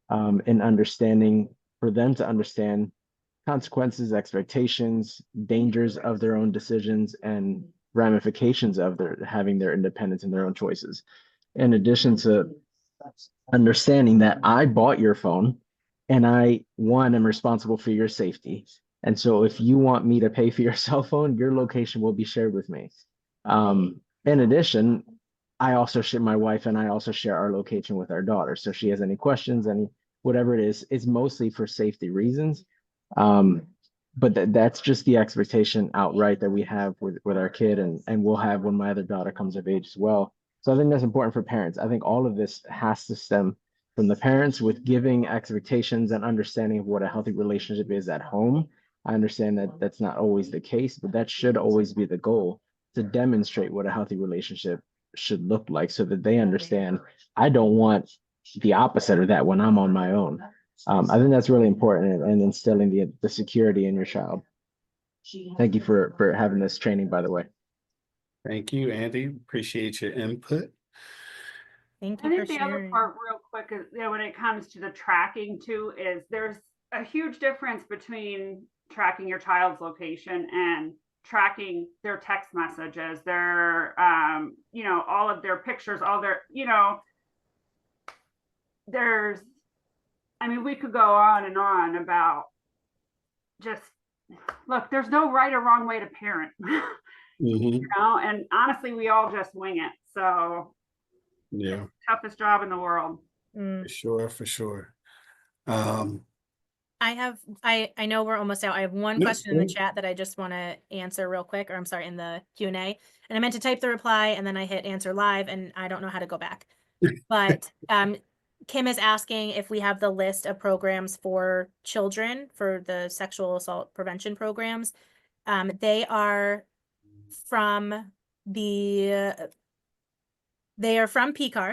Speaker 9: in understanding, for them to understand consequences, expectations, dangers of their own decisions, and ramifications of their having their independence and their own choices. In addition to understanding that I bought your phone and I, one, am responsible for your safety. And so if you want me to pay for your cell phone, your location will be shared with me. In addition, I also share, my wife and I also share our location with our daughter. So if she has any questions, any whatever it is, it's mostly for safety reasons. But that's just the expectation outright that we have with our kid, and we'll have when my other daughter comes of age as well. So I think that's important for parents. I think all of this has to stem from the parents with giving expectations and understanding of what a healthy relationship is at home. I understand that that's not always the case, but that should always be the goal, to demonstrate what a healthy relationship should look like so that they understand I don't want the opposite of that when I'm on my own. I think that's really important and instilling the security in your child. Thank you for having this training, by the way.
Speaker 1: Thank you, Andy. Appreciate your input.
Speaker 3: Thank
Speaker 2: I
Speaker 3: you for
Speaker 2: think the other
Speaker 3: sharing.
Speaker 2: part real quick is, when it comes to the tracking too, is there's a huge difference between tracking your child's location and tracking their text messages, their all of their pictures, all their, there's, I mean, we could go on and on about just, look, there's no right or wrong way to parent.
Speaker 1: Mhm.
Speaker 2: And honestly, we all just wing it. So
Speaker 1: Yeah,
Speaker 2: toughest job in the world.
Speaker 3: Mm.
Speaker 1: for sure, for sure. Um,
Speaker 3: I know we're almost out. I have one
Speaker 1: No,
Speaker 3: question in the
Speaker 1: go
Speaker 3: chat that I just want to answer real quick, or I'm sorry, in the Q&A. And I meant to type the reply and then I hit answer live and I don't know how to go back. But Kim is asking if we have the list of programs for children for the sexual assault prevention programs. They are from PCAR,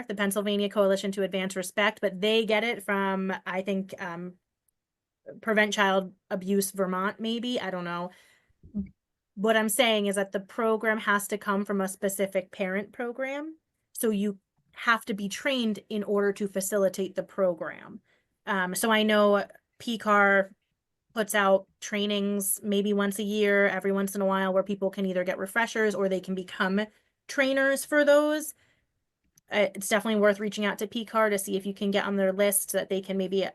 Speaker 3: the Pennsylvania Coalition to Advance Respect, but they get it from, I think, Prevent Child Abuse Vermont, maybe. I don't know. What I'm saying is that the program has to come from a specific parent program. So you have to be trained in order to facilitate the program. So I know PCAR puts out trainings maybe once a year, every once in a while, where people can either get refreshers or they can become trainers for those. It's definitely worth reaching out to PCAR to see if you can get on their list so that they can maybe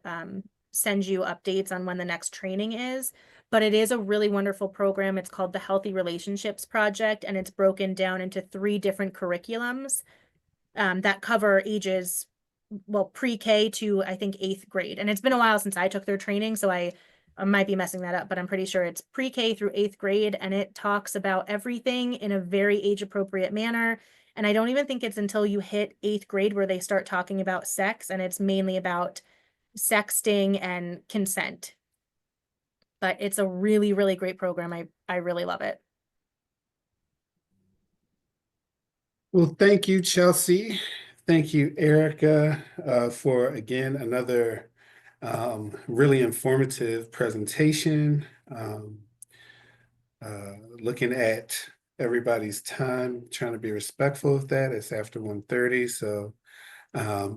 Speaker 3: send you updates on when the next training is. But it is a really wonderful program. It's called the Healthy Relationships Project, and it's broken down into 3 different curriculums that cover ages, well, pre-K to I think 8th grade. And it's been a while since I took their training, so I might be messing that up, but I'm pretty sure it's pre-K through 8th grade, and it talks about everything in a very age-appropriate manner. And I don't even think it's until you hit 8th grade where they start talking about sex, and it's mainly about sexting and consent. But it's a really, really great program. I really love it.
Speaker 1: Well, thank you, Chelsea. Thank you, Erica, for again another really informative presentation. Looking at everybody's time, trying to be respectful of that. It's after 1:30, so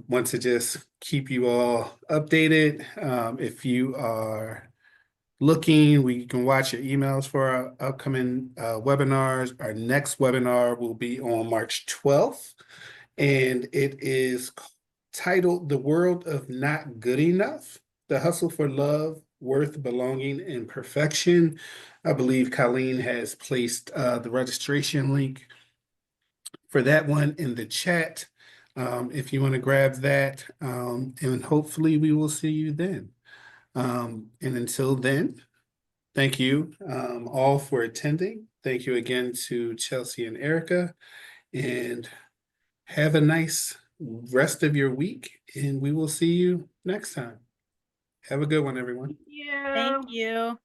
Speaker 1: want to just keep you all updated. If you are looking, we can watch your emails for our upcoming webinars. Our next webinar will be on March 12th, and it is titled The World of Not Good Enough, The Hustle for Love, Worth, Belonging, and Perfection. I believe Colleen has placed the registration link for that one in the chat. If you want to grab that, and hopefully we will see you then. And until then, thank you all for attending. Thank you again to Chelsea and Erica, and have a nice rest of your week, and we will see you next time. Have a good one, everyone.
Speaker 2: Thank you.
Speaker 3: Thank you.